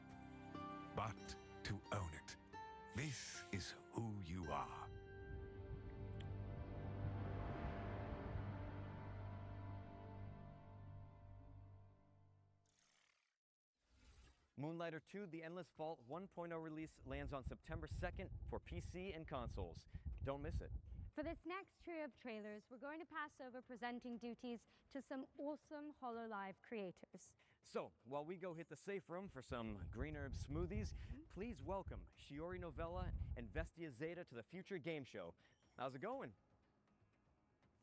but to own it. This is who you are. Moonlighter 2: The Endless Vault 1.0 release lands on September 2nd for PC and consoles. Don't miss it. For this next trio of trailers, we're going to pass over presenting duties to some awesome HoloLive creators. So, while we go hit the safe room for some green herb smoothies, please welcome Shiori Novella and Vestia Zeta to the Future Game Show. How's it going?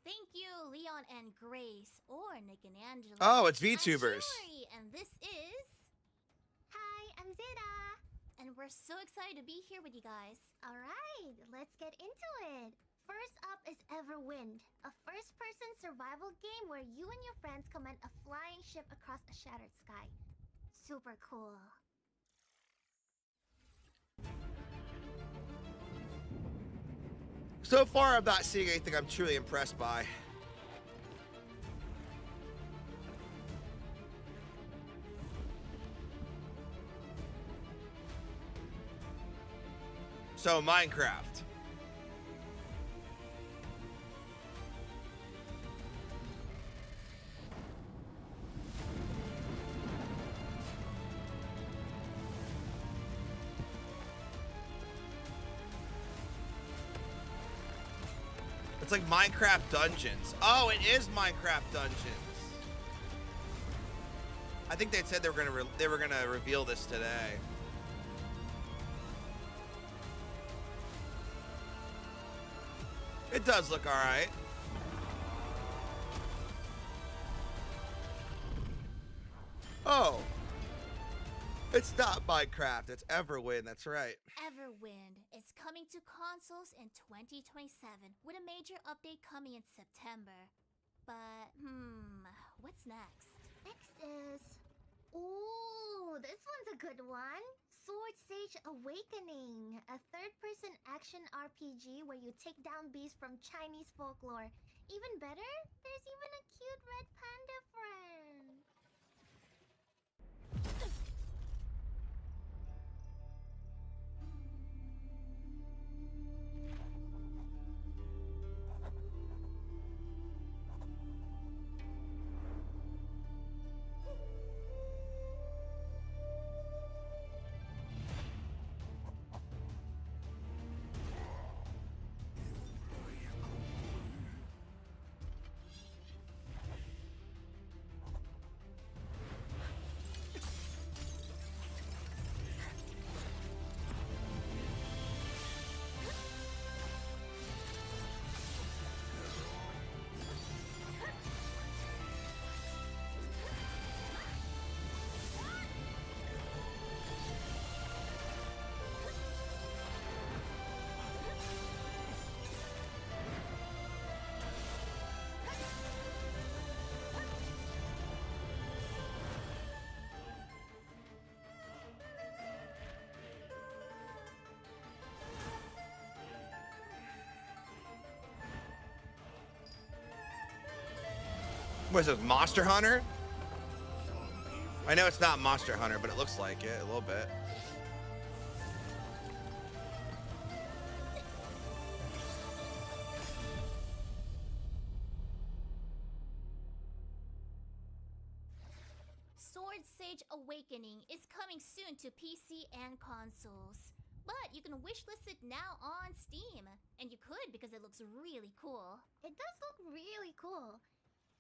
Thank you, Leon and Grace, or Nick and Angela. Oh, it's I'm VTubers. Shiori, and this is... Hi, I'm Zeta. And we're so excited to be here with you guys. Alright, let's get into it. First up is Everwind, a first-person survival game where you and your friends command a flying ship across a shattered sky. Super cool. So far, I'm not seeing anything I'm truly impressed by. So, Minecraft. It's like Minecraft Dungeons. Oh, it is Minecraft Dungeons. I think they said they were gonna reveal this today. It does look all right. Oh, it's not Minecraft. It's Everwind. That's right. Everwind is coming to consoles in 2027, with a major update coming in September. But, what's next? Next is... Ooh, this one's a good one. Sword Sage Awakening, a third-person action RPG where you take down beasts from Chinese folklore. Even better, there's even a cute red panda friend. What is this, Monster Hunter? I know it's not Monster Hunter, but it looks like it a little bit. Sword Sage Awakening is coming soon to PC and consoles. But you can wishlist it now on Steam. And you could because it looks really cool. It does look really cool.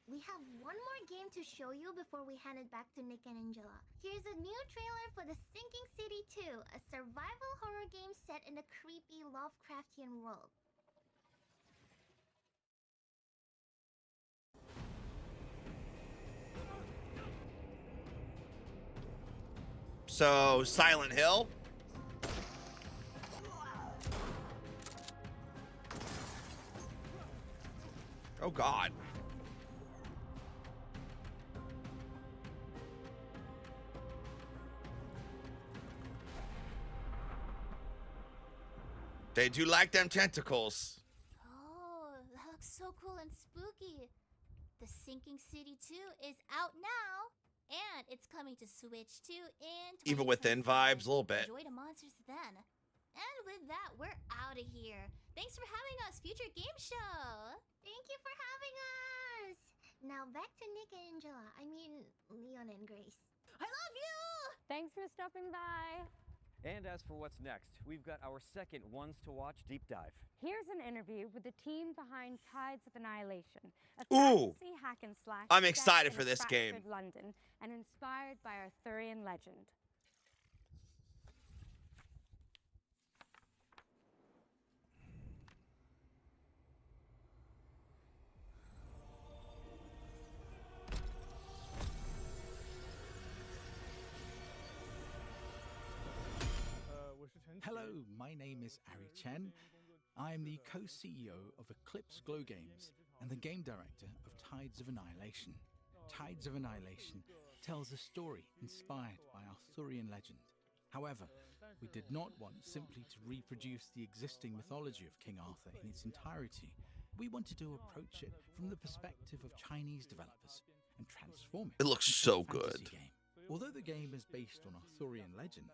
We have one more game to show you before we hand it back to Nick and Angela. Here's a new trailer for The Sinking City 2, a survival horror game set in a creepy Lovecraftian world. So, Silent Hill? Oh, God. They do like them tentacles. Oh, that looks so cool and spooky. The Sinking City 2 is out now. And it's coming to Switch too in Even Within vibes, a little bit. Enjoy the monsters then. And with that, we're out of here. Thanks for having us, Future Game Show. Thank you for having us. Now back to Nick and Angela. I mean, Leon and Grace. I love you! Thanks for stopping by. And as for what's next, we've got our second Ones to Watch deep dive. Here's an interview with the team behind Tides of Annihilation, a Ooh. fantasy hack and slash. I'm set excited in for this game. Stratford, London, and inspired by Arthurian legend. Hello, my name is Ari Chen. I am the co-CEO of Eclipse Glow Games and the game director of Tides of Annihilation. Tides of Annihilation tells a story inspired by Arthurian legend. However, we did not want simply to reproduce the existing mythology of King Arthur in its entirety. We wanted to approach it from the perspective of Chinese developers and transform it. It looks into so a fantasy good. game. Although the game is based on Arthurian legend,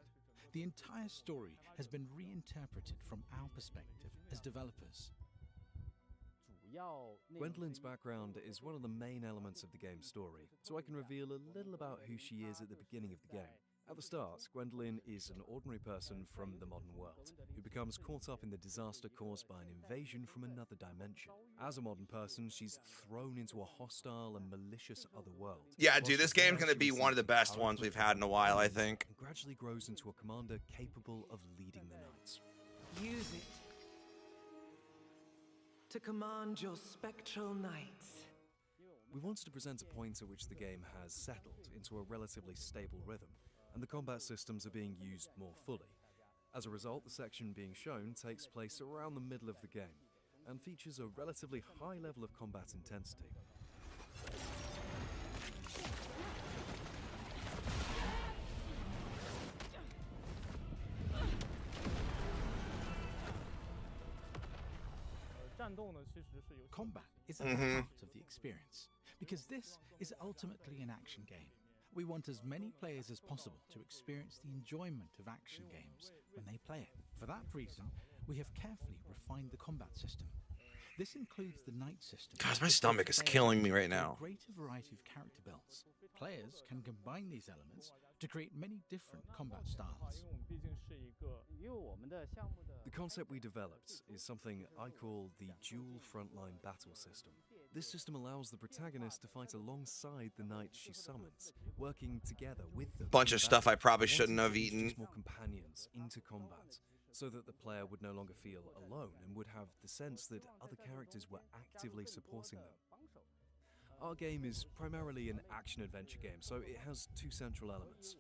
the entire story has been reinterpreted from our perspective as developers. Gwendolyn's background is one of the main elements of the game's story, so I can reveal a little about who she is at the beginning of the game. At the start, Gwendolyn is an ordinary person from the modern world, who becomes caught up in the disaster caused by an invasion from another dimension. As a modern person, she's thrown into a hostile and malicious other world. Yeah, dude, this game's gonna be one of the best ones we've had in a while, I think. And gradually grows into a commander capable of leading the knights. Use it to command your spectral knights. We wanted to present a point at which the game has settled into a relatively stable rhythm, and the combat systems are being used more fully. As a result, the section being shown takes place around the middle of the game, and features a relatively high level of combat intensity. Combat is at the heart of the experience, because this is ultimately an action game. We want as many players as possible to experience the enjoyment of action games when they play it. For that reason, we have carefully refined the combat system. This includes the knight system. Gosh, my stomach is killing me right now. A greater variety of character builds. Players can combine these elements to create many different combat styles. The concept we developed is something I call the dual frontline battle system. This system allows the protagonist to fight alongside the knights she summons, working together with them. Bunch of stuff I probably shouldn't have eaten. More companions into combat, so that the player would no longer feel alone and would have the sense that other characters were actively supporting them. Our game is primarily an action-adventure game, so it has two central elements.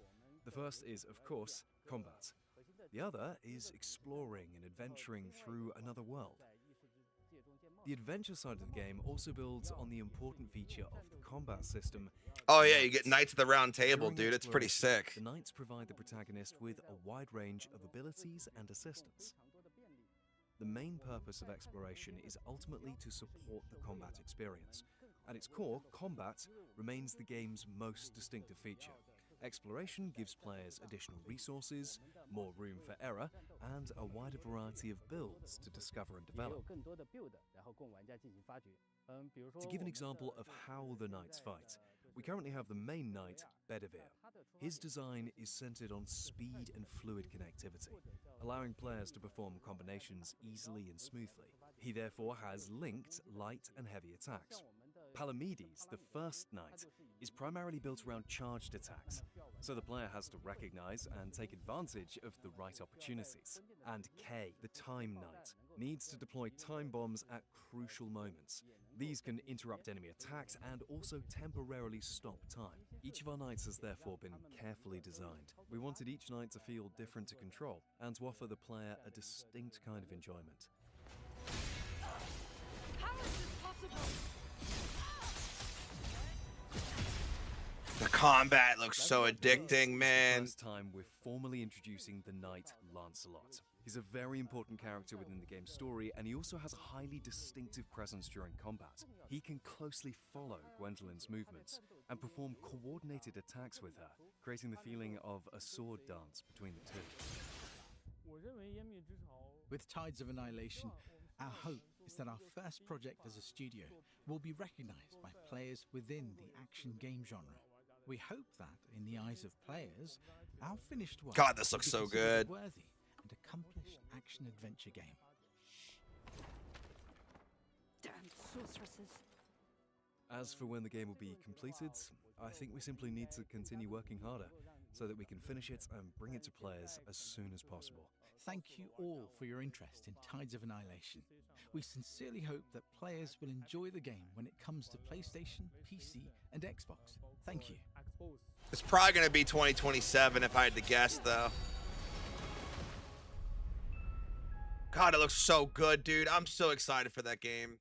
The first is, of course, combat. The other is exploring and adventuring through another world. The adventure side of the game also builds on the important feature of the combat system. Oh yeah, you get Knights of the Round Table, dude. It's pretty sick. The knights provide the protagonist with a wide range of abilities and assistance. The main purpose of exploration is ultimately to support the combat experience. At its core, combat remains the game's most distinctive feature. Exploration gives players additional resources, more room for error, and a wider variety of builds to discover and develop. To give an example of how the knights fight, We currently have the main knight, Bedivere. His design is centered on speed and fluid connectivity, allowing players to perform combinations easily and smoothly. He therefore has linked light and heavy attacks. Palamedes, the first knight, is primarily built around charged attacks, so the player has to recognize and take advantage of the right opportunities. And Kay, the Time Knight, needs to deploy time bombs at crucial moments. These can interrupt enemy attacks and also temporarily stop time. Each of our knights has therefore been carefully designed. We wanted each knight to feel different to control and to offer the player a distinct kind of enjoyment. How is this possible? The combat looks so addicting, man. This time we're formally introducing the knight Lancelot. He's a very important character within the game's story, and he also has a highly distinctive presence during combat. He can closely follow Gwendolyn's movements and perform coordinated attacks with her, creating the feeling of a sword dance between the two. With Tides of Annihilation, our hope is that our first project as a studio will be recognized by players within the action game genre. We hope that, in the eyes of players, our finished work God, this looks will so be considered good. worthy and accomplished action-adventure game. Damn sorceresses. As for when the game will be completed, I think we simply need to continue working harder so that we can finish it and bring it to players as soon as possible. Thank you all for your interest in Tides of Annihilation. We sincerely hope that players will enjoy the game when it comes to PlayStation, PC, and Xbox. Thank you. It's probably going to be 2027 if I had to guess, though. God, it looks so good, dude. I'm so excited for that game.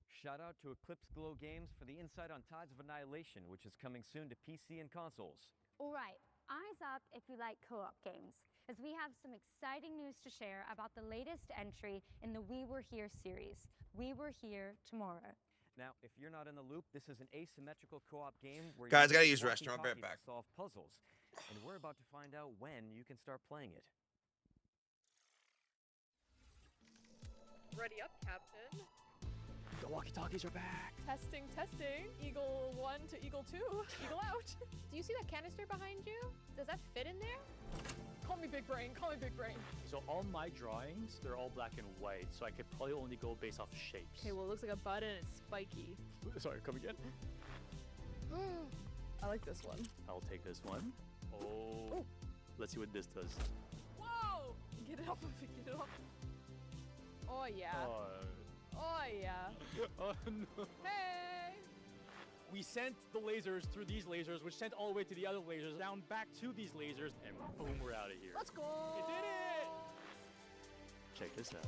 Shout out to Eclipse Glow Games for the insight on Tides of Annihilation, which is coming soon to PC and consoles. All right, eyes up if you like co-op games, as we have some exciting news to share about the latest entry in the We Were Here series, We Were Here Tomorrow. Now, if you're not in the loop, this is an asymmetrical co-op game where Guys, you gotta use use restroom. I'll be right walkie-talkies back. to solve puzzles, and we're about to find out when you can start playing it. Ready up, Captain. The walkie-talkies are back. Testing, testing. Eagle 1 to Eagle 2. Eagle out. Do you see that canister behind you? Does that fit in there? Call me big brain. Call me big brain. So all my drawings, they're all black and white, so I could probably only go based off shapes. Okay, well, it looks like a bud and it's spiky. Sorry, come again? I like this one. I'll take this one. Oh. Let's see what this does. Whoa! Get it off of me. Get it off. Oh, yeah. Oh, yeah. Oh, no. Hey! We sent the lasers through these lasers, which sent all the way to the other lasers, down back to these lasers, and boom, we're out of here. Let's go! You did it! Check this out.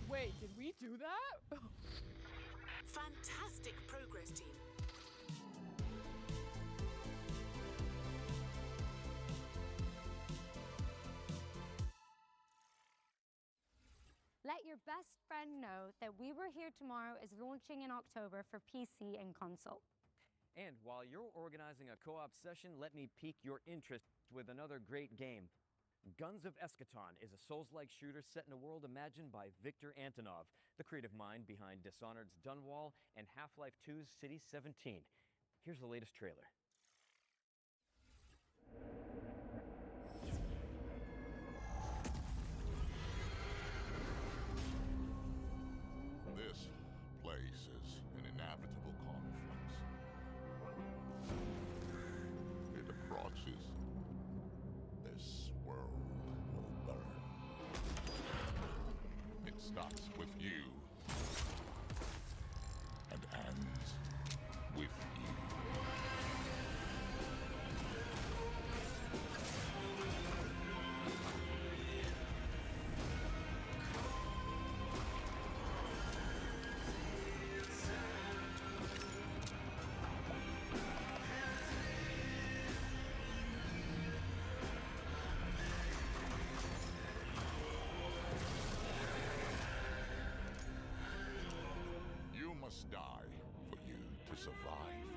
Wait, did we do that? Fantastic progress, team. Let your best friend know that We Were Here Tomorrow is launching in October for PC and console. And while you're organizing a co-op session, let me pique your interest with another great game. Guns of Eschaton is a Souls-like shooter set in a world imagined by Viktor Antonov, the creative mind behind Dishonored's Dunwall and Half-Life 2's City 17. Here's the latest trailer. This place is an inevitable conflict. It approaches. This world will burn. It starts with you and ends with you. You must die for you to survive.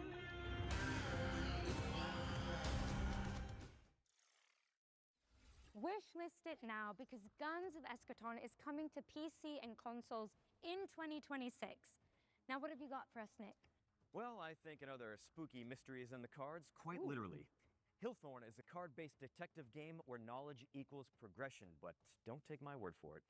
Wishlist it now because Guns of Eschaton is coming to PC and consoles in 2026. Now, what have you got for us, Nick? Well, I think another spooky mysteries in the cards, quite literally. Hillthorn is a card-based detective game where knowledge equals progression, but don't take my word for it.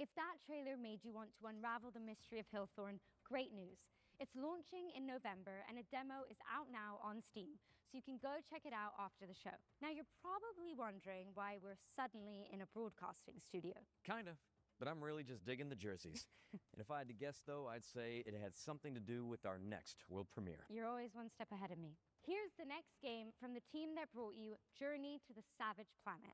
If that trailer made you want to unravel the mystery of Hillthorn, great news. It's launching in November and a demo is out now on Steam, so you can go check it out after the show. Now you're probably wondering why we're suddenly in a broadcasting studio. Kind of, but I'm really just digging the jerseys. And if I had to guess though, I'd say it had something to do with our next world premiere. You're always one step ahead of me. Here's the next game from the team that brought you Journey to the Savage Planet.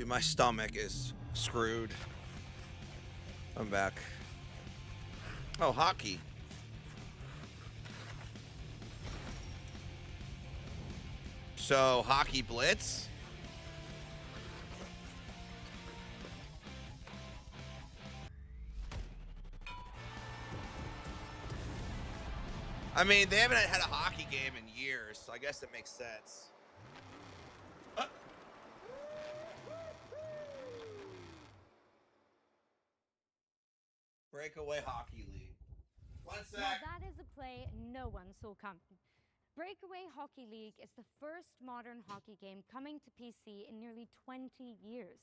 Dude, my stomach is screwed. I'm back. Oh, hockey. So, hockey blitz? I mean, they haven't had a hockey game in years, so I guess it makes sense. Breakaway Hockey League. One sec. Now that is a play no one saw coming. Breakaway Hockey League is the first modern hockey game coming to PC in nearly 20 years.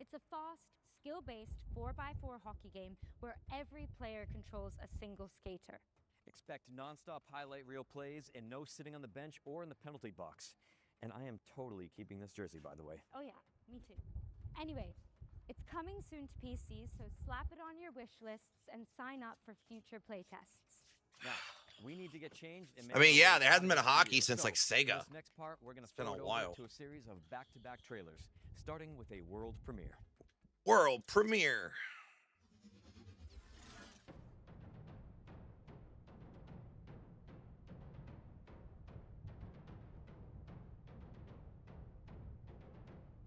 It's a fast, skill-based 4x4 hockey game where every player controls a single skater. Expect non-stop highlight reel plays and no sitting on the bench or in the penalty box. And I am totally keeping this jersey, by the way. Oh yeah, me too. Anyway, it's coming soon to PC, so slap it on your wish lists and sign up for future playtests. Now, we need to get changed. I mean, yeah, there hasn't been a hockey since like Sega. This next part, we're gonna It's been a while. to a series of back-to-back trailers, starting with a world premiere. World premiere.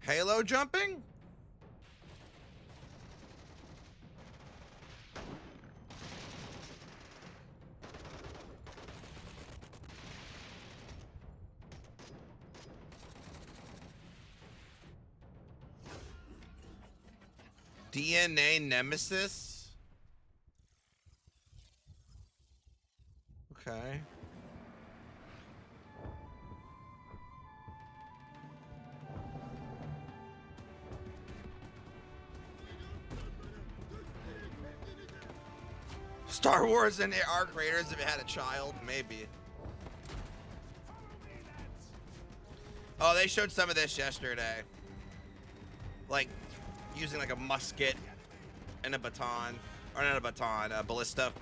Halo jumping? DNA Nemesis? Okay. Star Wars and our creators have had a child, maybe. Oh, they showed some of this yesterday. Like, using like a musket and a baton. Or not a baton, a ballista.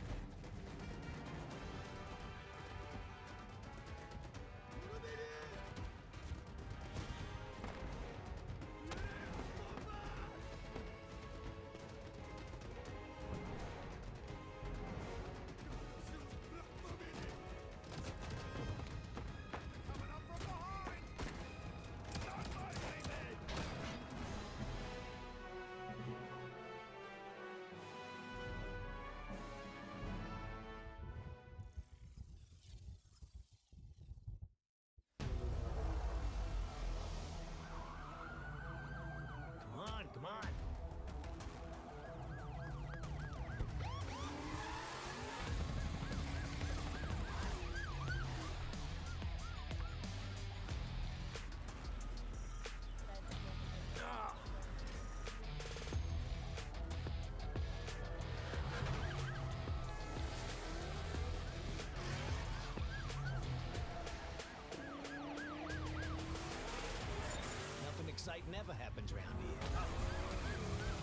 like never happens around here.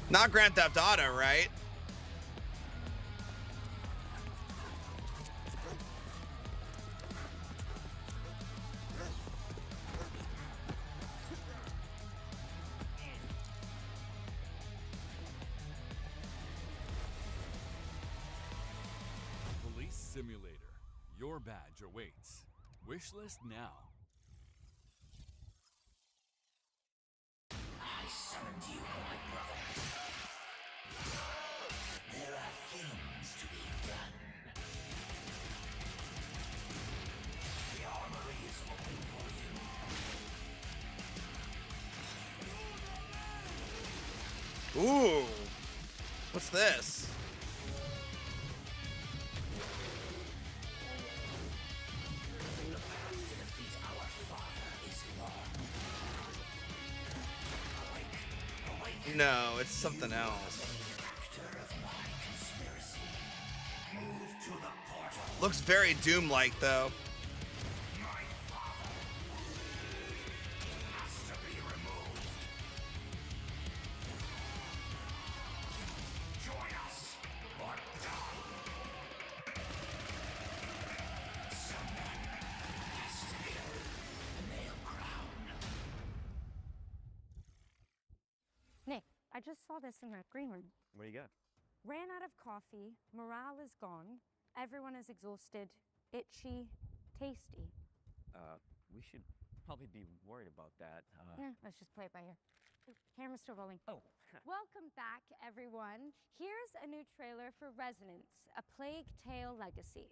Not Grand Theft Auto, right? Police Simulator. Your badge awaits. Wishlist now. I summoned you, my brother. There are things to be done. The armory is open for you. Ooh. What's this? No, it's something else. Looks very Doom-like, though. Nick, I just saw this in that green room. What do you got? Ran out of coffee, morale is gone, everyone is exhausted, itchy, tasty. We should probably be worried about that. Yeah, let's just play it by ear. Ooh, camera's still rolling. Oh. Welcome back, everyone. Here's a new trailer for Resonance, A Plague Tale Legacy.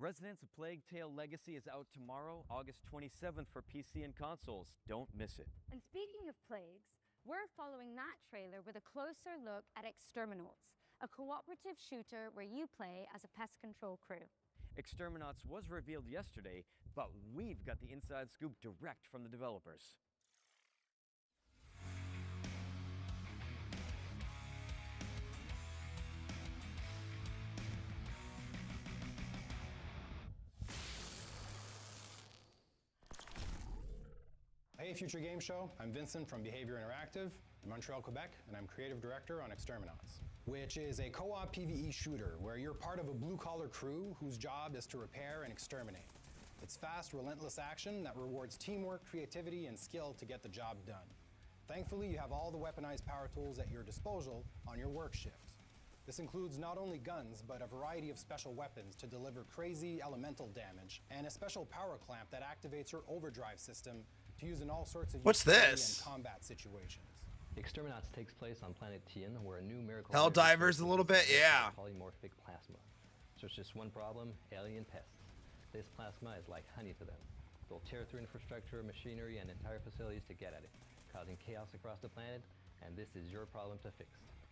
Resonance: A Plague Tale Legacy is out tomorrow, August 27th for PC and consoles. Don't miss it. And speaking of plagues, we're following that trailer with a closer look at Exterminauts, a cooperative shooter where you play as a pest control crew. Exterminauts was revealed yesterday, but we've got the inside scoop direct from the developers. Hey, Future Game Show. I'm Vincent from Behavior Interactive in Montreal, Quebec, and I'm creative director on Exterminauts, which is a co-op PvE shooter where you're part of a blue-collar crew whose job is to repair and exterminate. It's fast, relentless action that rewards teamwork, creativity, and skill to get the job done. Thankfully, you have all the weaponized power tools at your disposal on your work shift. This includes not only guns, but a variety of special weapons to deliver crazy elemental damage, and a special power clamp that activates your overdrive system to use in all sorts of What's utility this? and combat situations. Exterminauts takes place on planet Tien, where a new miracle... Helldivers a little bit, yeah. Polymorphic plasma. So it's just one problem, alien pests. This plasma is like honey to them. They'll tear through infrastructure, machinery, and entire facilities to get at it, causing chaos across the planet, and this is your problem to fix.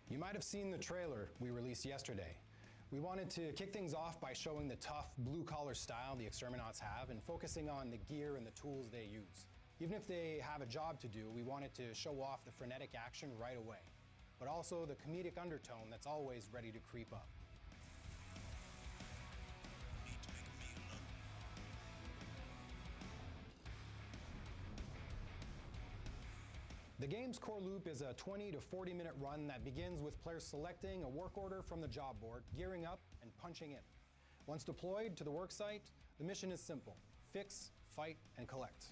You might have seen the trailer we released yesterday. We wanted to kick things off by showing the tough, blue-collar style the Exterminauts have and focusing on the gear and the tools they use. Even if they have a job to do, we wanted to show off the frenetic action right away, but also the comedic undertone that's always ready to creep up. The game's core loop is a 20 to 40 minute run that begins with players selecting a work order from the job board, gearing up, and punching in. Once deployed to the work site, the mission is simple: fix, fight, and collect.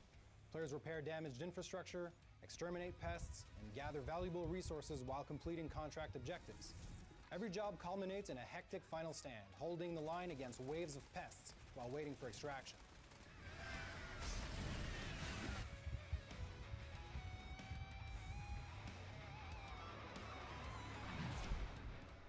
Players repair damaged infrastructure, exterminate pests, and gather valuable resources while completing contract objectives. Every job culminates in a hectic final stand, holding the line against waves of pests while waiting for extraction.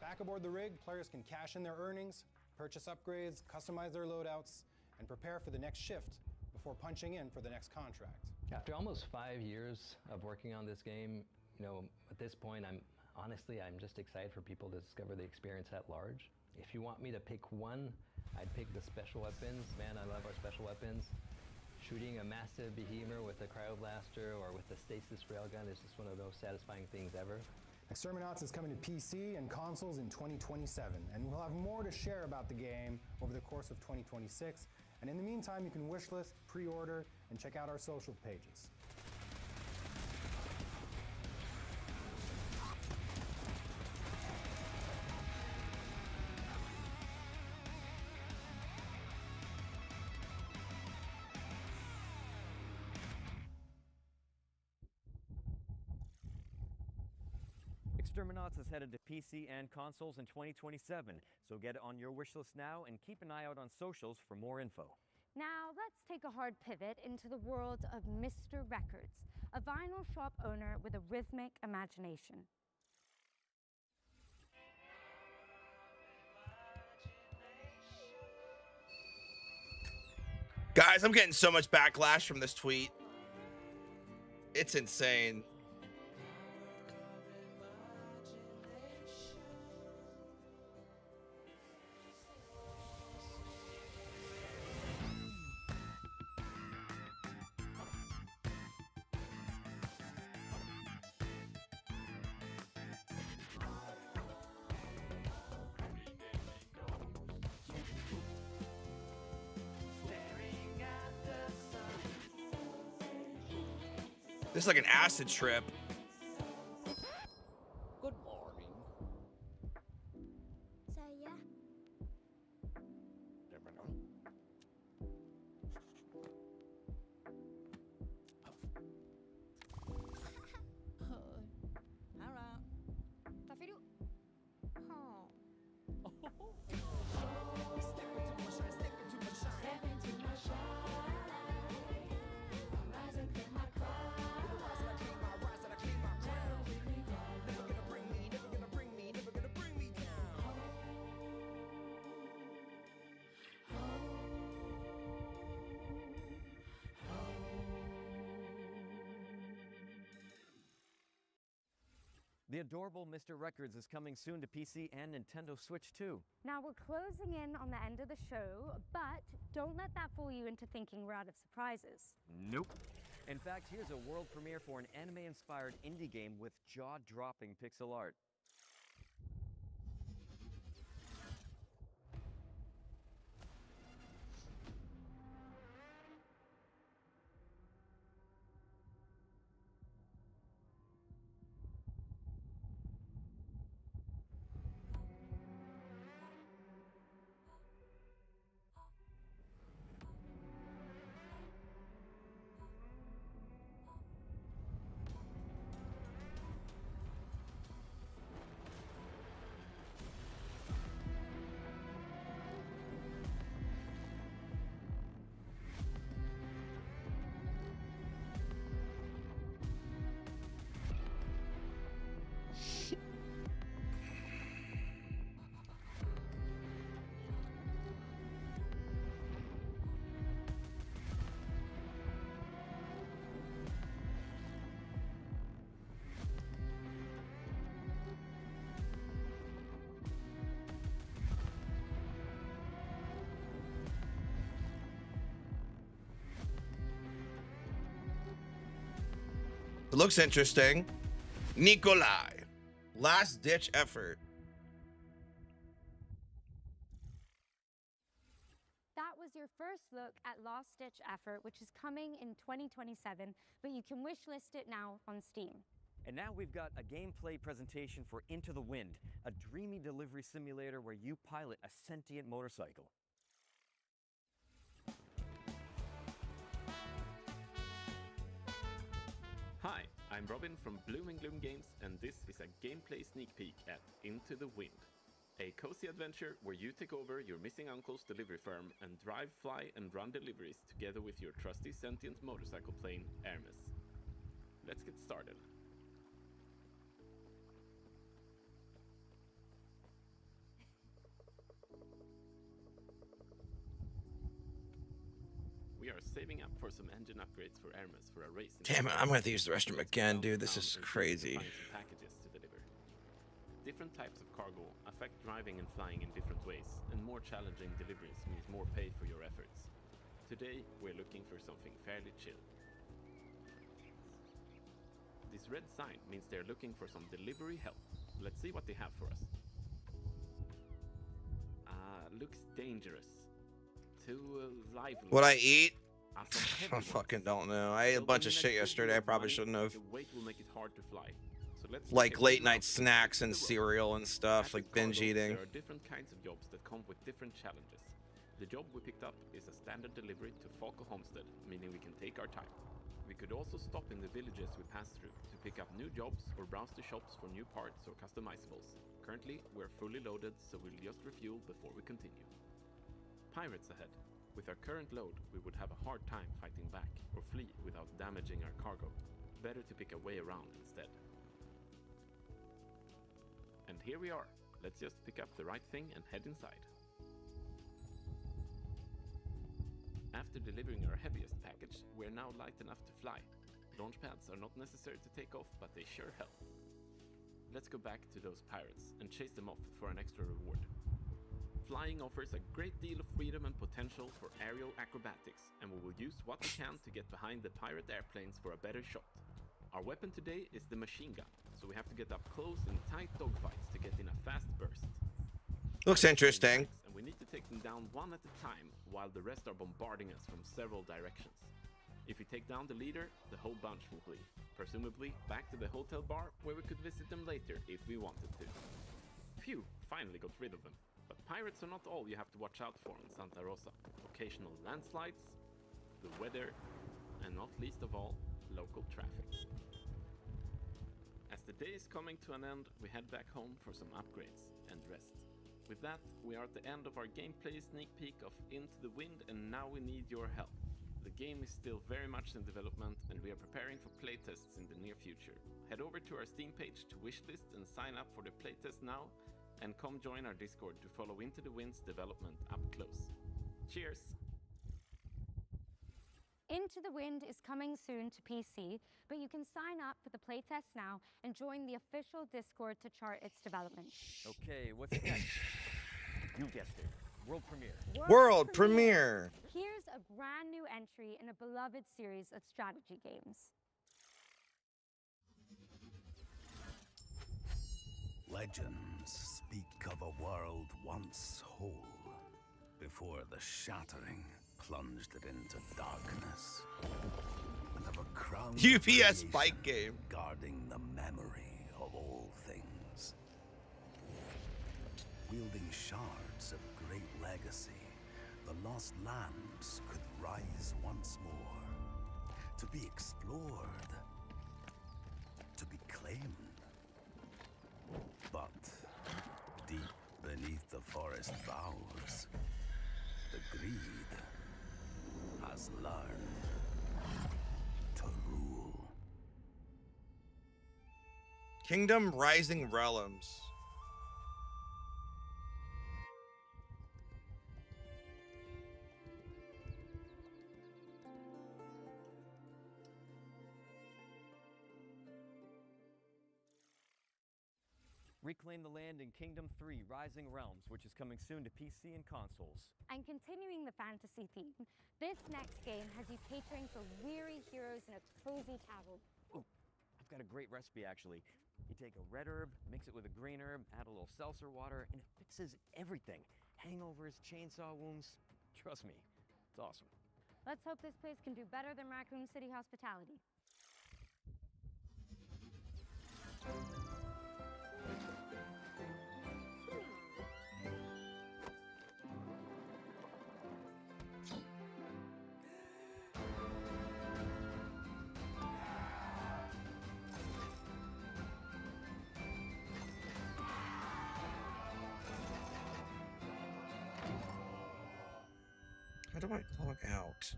Back aboard the rig, players can cash in their earnings, purchase upgrades, customize their loadouts, and prepare for the next shift before punching in for the next contract. After almost 5 years of working on this game, at this point, I'm just excited for people to discover the experience at large. If you want me to pick one, I'd pick the special weapons. Man, I love our special weapons. Shooting a massive behemoth with a cryoblaster or with a stasis railgun is just one of the most satisfying things ever. Exterminats is coming to PC and consoles in 2027, and we'll have more to share about the game over the course of 2026. And in the meantime, you can wishlist, pre-order, and check out our social pages. Exterminats is headed to PC and consoles in 2027, so get it on your wish list now and keep an eye out on socials for more info. Now let's take a hard pivot into the world of Mr. Records, a vinyl shop owner with a rhythmic imagination. Guys, I'm getting so much backlash from this tweet. It's insane. This is like an acid trip. Good morning. Saya. Hara. Tafiru. Oh. The adorable Mr. Records is coming soon to PC and Nintendo Switch too. Now we're closing in on the end of the show, but don't let that fool you into thinking we're out of surprises. Nope. In fact, here's a world premiere for an anime-inspired indie game with jaw-dropping pixel art. It looks interesting. Nikolai. Last ditch effort. That was your first look at Last Ditch Effort, which is coming in 2027, but you can wish list it now on Steam. And now we've got a gameplay presentation for Into the Wind, a dreamy delivery simulator where you pilot a sentient motorcycle. Hi, I'm Robin from Bloom and Gloom Games, and this is a gameplay sneak peek at Into the Wind. A cozy adventure where you take over your missing uncle's delivery firm and drive, fly, and run deliveries together with your trusty sentient motorcycle plane, Hermes. Let's get started. we are saving up for some engine upgrades for Hermes for a race. Damn it, I'm gonna have to use the restroom again, dude. This is crazy. Packages to deliver. Different types of cargo affect driving and flying in different ways, and more challenging deliveries means more pay for your efforts. Today, we're looking for something fairly chill. This red sign means they're looking for some delivery help. Let's see what they have for us. Looks dangerous. Too lively. What I eat? I fucking don't know. I ate a bunch of shit yesterday. I probably shouldn't have. The weight will make it hard to fly. So let's Like late night snacks and cereal and stuff, like binge eating. There are different kinds of jobs that come with different challenges. The job we picked up is a standard delivery to Falco Homestead, meaning we can take our time. We could also stop in the villages we pass through to pick up new jobs or browse the shops for new parts or customizables. Currently, we're fully loaded, so we'll just refuel before we continue. Pirates ahead. With our current load, we would have a hard time fighting back or flee without damaging our cargo. Better to pick a way around instead. And here we are. Let's just pick up the right thing and head inside. After delivering our heaviest package, we're now light enough to fly. Launch pads are not necessary to take off, but they sure help. Let's go back to those pirates and chase them off for an extra reward. Flying offers a great deal of freedom and potential for aerial acrobatics, and we will use what we can to get behind the pirate airplanes for a better shot. Our weapon today is the machine gun, so we have to get up close in tight dogfights to get in a fast burst. Looks interesting. And we need to take them down one at a time while the rest are bombarding us from several directions. If we take down the leader, the whole bunch will flee, presumably back to the hotel bar where we could visit them later if we wanted to. Phew, finally got rid of them. But pirates are not all you have to watch out for in Santa Rosa. Occasional landslides, the weather, and not least of all, local traffic. As the day is coming to an end, we head back home for some upgrades and rest. With that, we are at the end of our gameplay sneak peek of Into the Wind, and now we need your help. The game is still very much in development, and we are preparing for playtests in the near future. Head over to our Steam page to wishlist and sign up for the playtest now, and come join our Discord to follow Into the Wind's development up close. Cheers! Into the Wind is coming soon to PC, but you can sign up for the playtest now and join the official Discord to chart its development. Okay, what's next? You guessed it. World premiere. World premiere. Here's a brand new entry in a beloved series of strategy games. Legends speak of a world once whole, before the shattering plunged it into darkness, and of a crown UPS bike game guarding the memory of all things. Wielding shards of great legacy, the lost lands could rise once more, to be explored, to be claimed. But deep beneath the forest boughs, the greed has learned to rule. Kingdom Rising Realms. Reclaim the Land in Kingdom 3 Rising Realms, which is coming soon to PC and consoles. And continuing the fantasy theme, this next game has you catering for weary heroes in a cozy tavern. Oh, I've got a great recipe actually. You take a red herb, mix it with a green herb, add a little seltzer water, and it fixes everything. Hangovers, chainsaw wounds, trust me, it's awesome. Let's hope this place can do better than Raccoon City hospitality. How do I log out?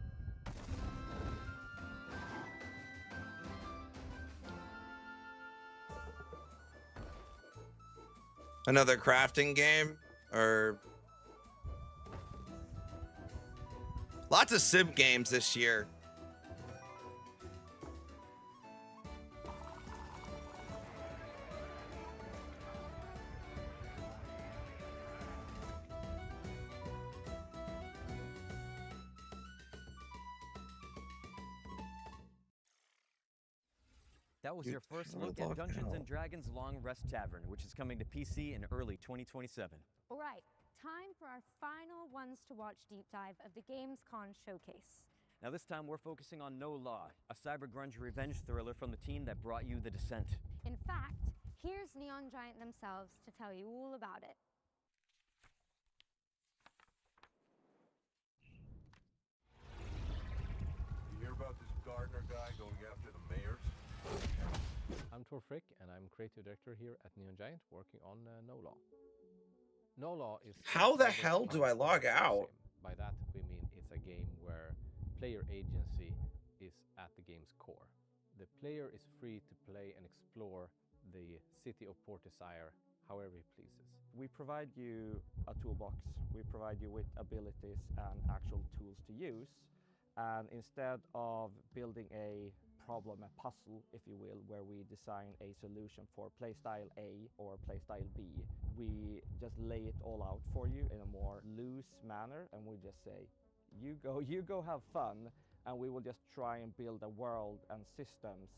Another crafting game? Or Lots of sim games this year. That was your first look at Dungeons & Dragons Long Rest Tavern, which is coming to PC in early 2027. All right, time for our final ones to watch deep dive of the Gamescom showcase. Now this time we're focusing on No Law, a cyber grunge revenge thriller from the team that brought you The Descent. In fact, here's Neon Giant themselves to tell you all about it. You hear about this Gardner guy going after the mayors? I'm Tor Frick, and I'm creative director here at Neon Giant, working on No Law. No Law is... How the hell do I log out? By that we mean it's a game where player agency is at the game's core. The player is free to play and explore the city of Port Desire however he pleases. We provide you a toolbox. We provide you with abilities and actual tools to use. And instead of building a problem, a puzzle, if you will, where we design a solution for playstyle A or playstyle B, we just lay it all out for you in a more loose manner, and we just say, you go have fun, and we will just try and build a world and systems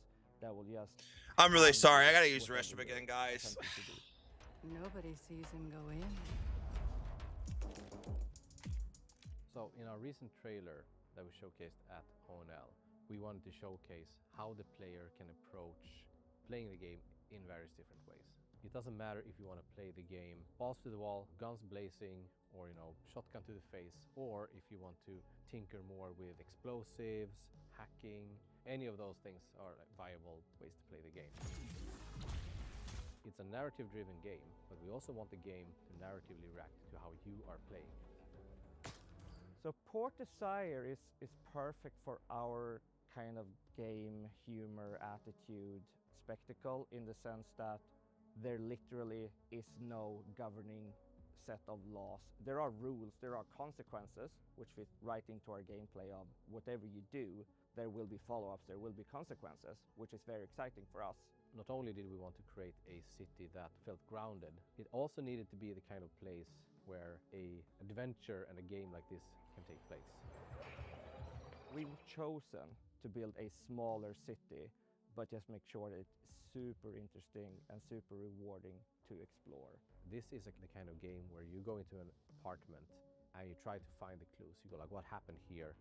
that will just... I'm really sorry, I gotta use the restroom again, guys. Nobody sees him go in. So in our recent trailer that we showcased at ONL, we wanted to showcase how the player can approach playing the game in various different ways. It doesn't matter if you want to play the game balls to the wall, guns blazing, or shotgun to the face, or if you want to tinker more with explosives, hacking. Any of those things are viable ways to play the game. It's a narrative-driven game, but we also want the game to narratively react to how you are playing. So Port Desire is perfect for our kind of game, humor, attitude, spectacle, in the sense that there literally is no governing set of laws. There are rules, there are consequences, which fit right into our gameplay of whatever you do, there will be follow-ups, there will be consequences, which is very exciting for us. Not only did we want to create a city that felt grounded, it also needed to be the kind of place where an adventure and a game like this can take place. We've chosen to build a smaller city, but just make sure that it's super interesting and super rewarding to explore. This is the kind of game where you go into an apartment and you try to find the clues. You go like, what happened here?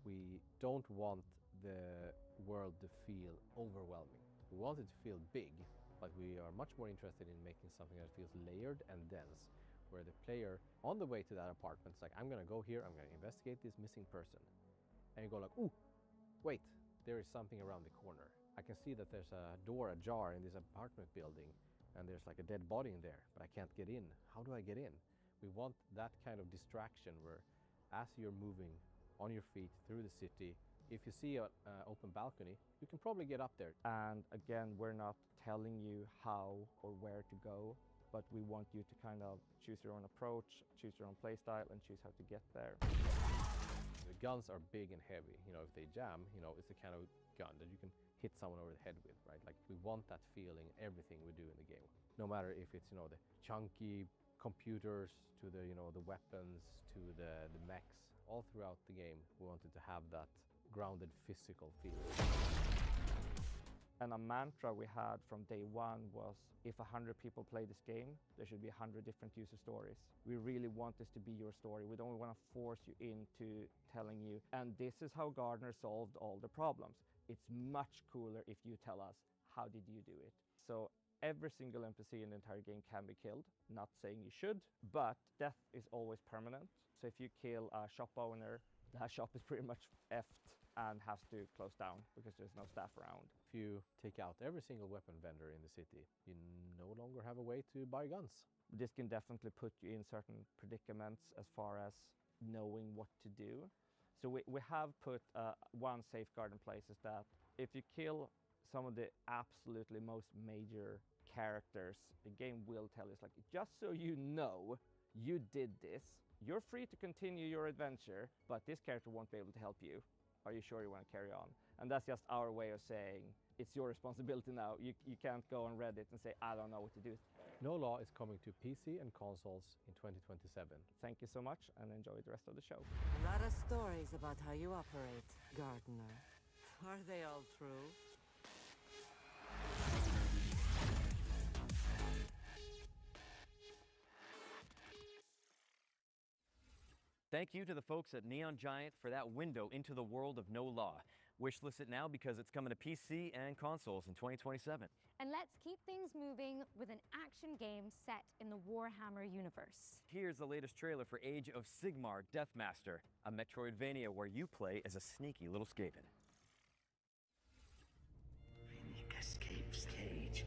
We don't want the world to feel overwhelming. We want it to feel big, but we are much more interested in making something that feels layered and dense, where the player on the way to that apartment is like, I'm gonna go here, I'm gonna investigate this missing person. And you go like, ooh, wait, there is something around the corner. I can see that there's a door ajar in this apartment building, and there's like a dead body in there, but I can't get in. How do I get in? We want that kind of distraction where as you're moving on your feet through the city, if you see an open balcony, you can probably get up there. And again, we're not telling you how or where to go, but we want you to kind of choose your own approach, choose your own playstyle, and choose how to get there. The guns are big and heavy. If they jam, it's the kind of gun that you can hit someone over the head with, right? Like, we want that feeling in everything we do in the game. No matter if it's, the chunky computers to the, the weapons to the mechs, all throughout the game, we wanted to have that grounded physical feeling. And a mantra we had from day one was, if 100 people play this game, there should be 100 different user stories. We really want this to be your story. We don't want to force you into telling you, and this is how Gardner solved all the problems. It's much cooler if you tell us, how did you do it? So every single NPC in the entire game can be killed. Not saying you should, but death is always permanent. So if you kill a shop owner, that shop is pretty much effed and has to close down because there's no staff around. If you take out every single weapon vendor in the city, you no longer have a way to buy guns. This can definitely put you in certain predicaments as far as knowing what to do. So we have put one safeguard in place, is that if you kill some of the absolutely most major characters, the game will tell you, it's like, just so you know, you did this, You're free to continue your adventure, but this character won't be able to help you. Are you sure you want to carry on? And that's just our way of saying, it's your responsibility now. You can't go on Reddit and say, I don't know what to do. No Law is coming to PC and consoles in 2027. Thank you so much, and enjoy the rest of the show. A lot of stories about how you operate, Gardener. Are they all true? Thank you to the folks at Neon Giant for that window into the world of No Law. Wishlist it now because it's coming to PC and consoles in 2027. And let's keep things moving with an action game set in the Warhammer universe. Here's the latest trailer for Age of Sigmar Deathmaster, a Metroidvania where you play as a sneaky little Skaven. Phoenix escapes cage.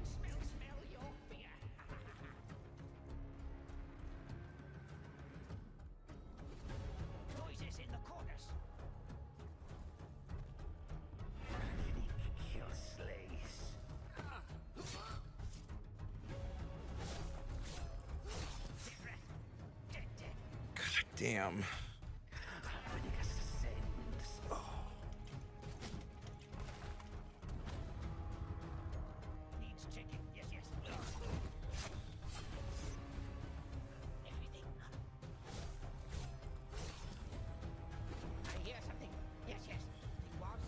Smell your fear. Noises in the corners. Kill slays. God damn. Needs checking. Yes, yes. Everything. I hear something. Yes, yes. It was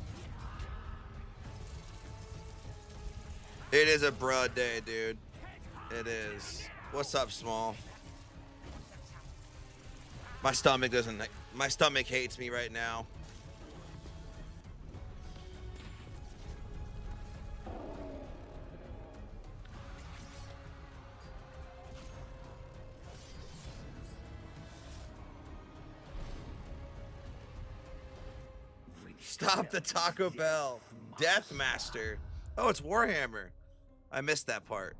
here. It is a broad day, dude. It is. What's up, Small? My stomach doesn't. My stomach hates me right now. Stop the Taco Bell. Deathmaster. Oh, it's Warhammer. I missed that part.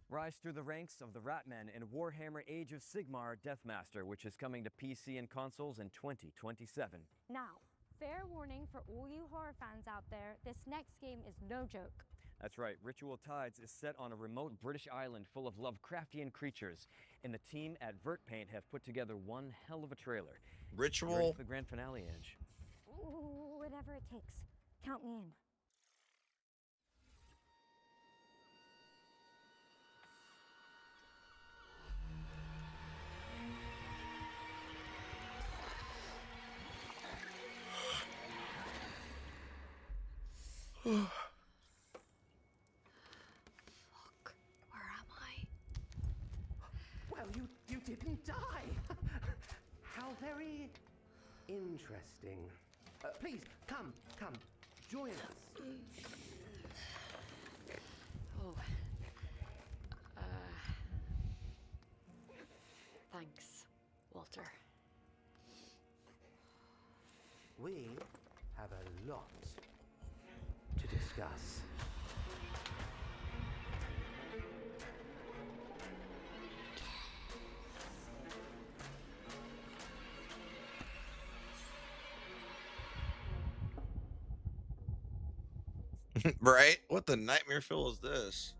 Rise through the ranks of the Ratmen in Warhammer Age of Sigmar Deathmaster, which is coming to PC and consoles in 2027. Now, fair warning for all you horror fans out there, this next game is no joke. That's right, Ritual Tides is set on a remote British island full of Lovecraftian creatures, and the team at Vertpaint have put together one hell of a trailer. Ritual? Ready for the grand finale, Ange? Ooh, whatever it takes. Count me in. Fuck. Where am I? Well, you didn't die. How very interesting. Please, come, join us. Oh. Thanks, Walter. We have a lot to discuss. Right? What the nightmare fuel is this?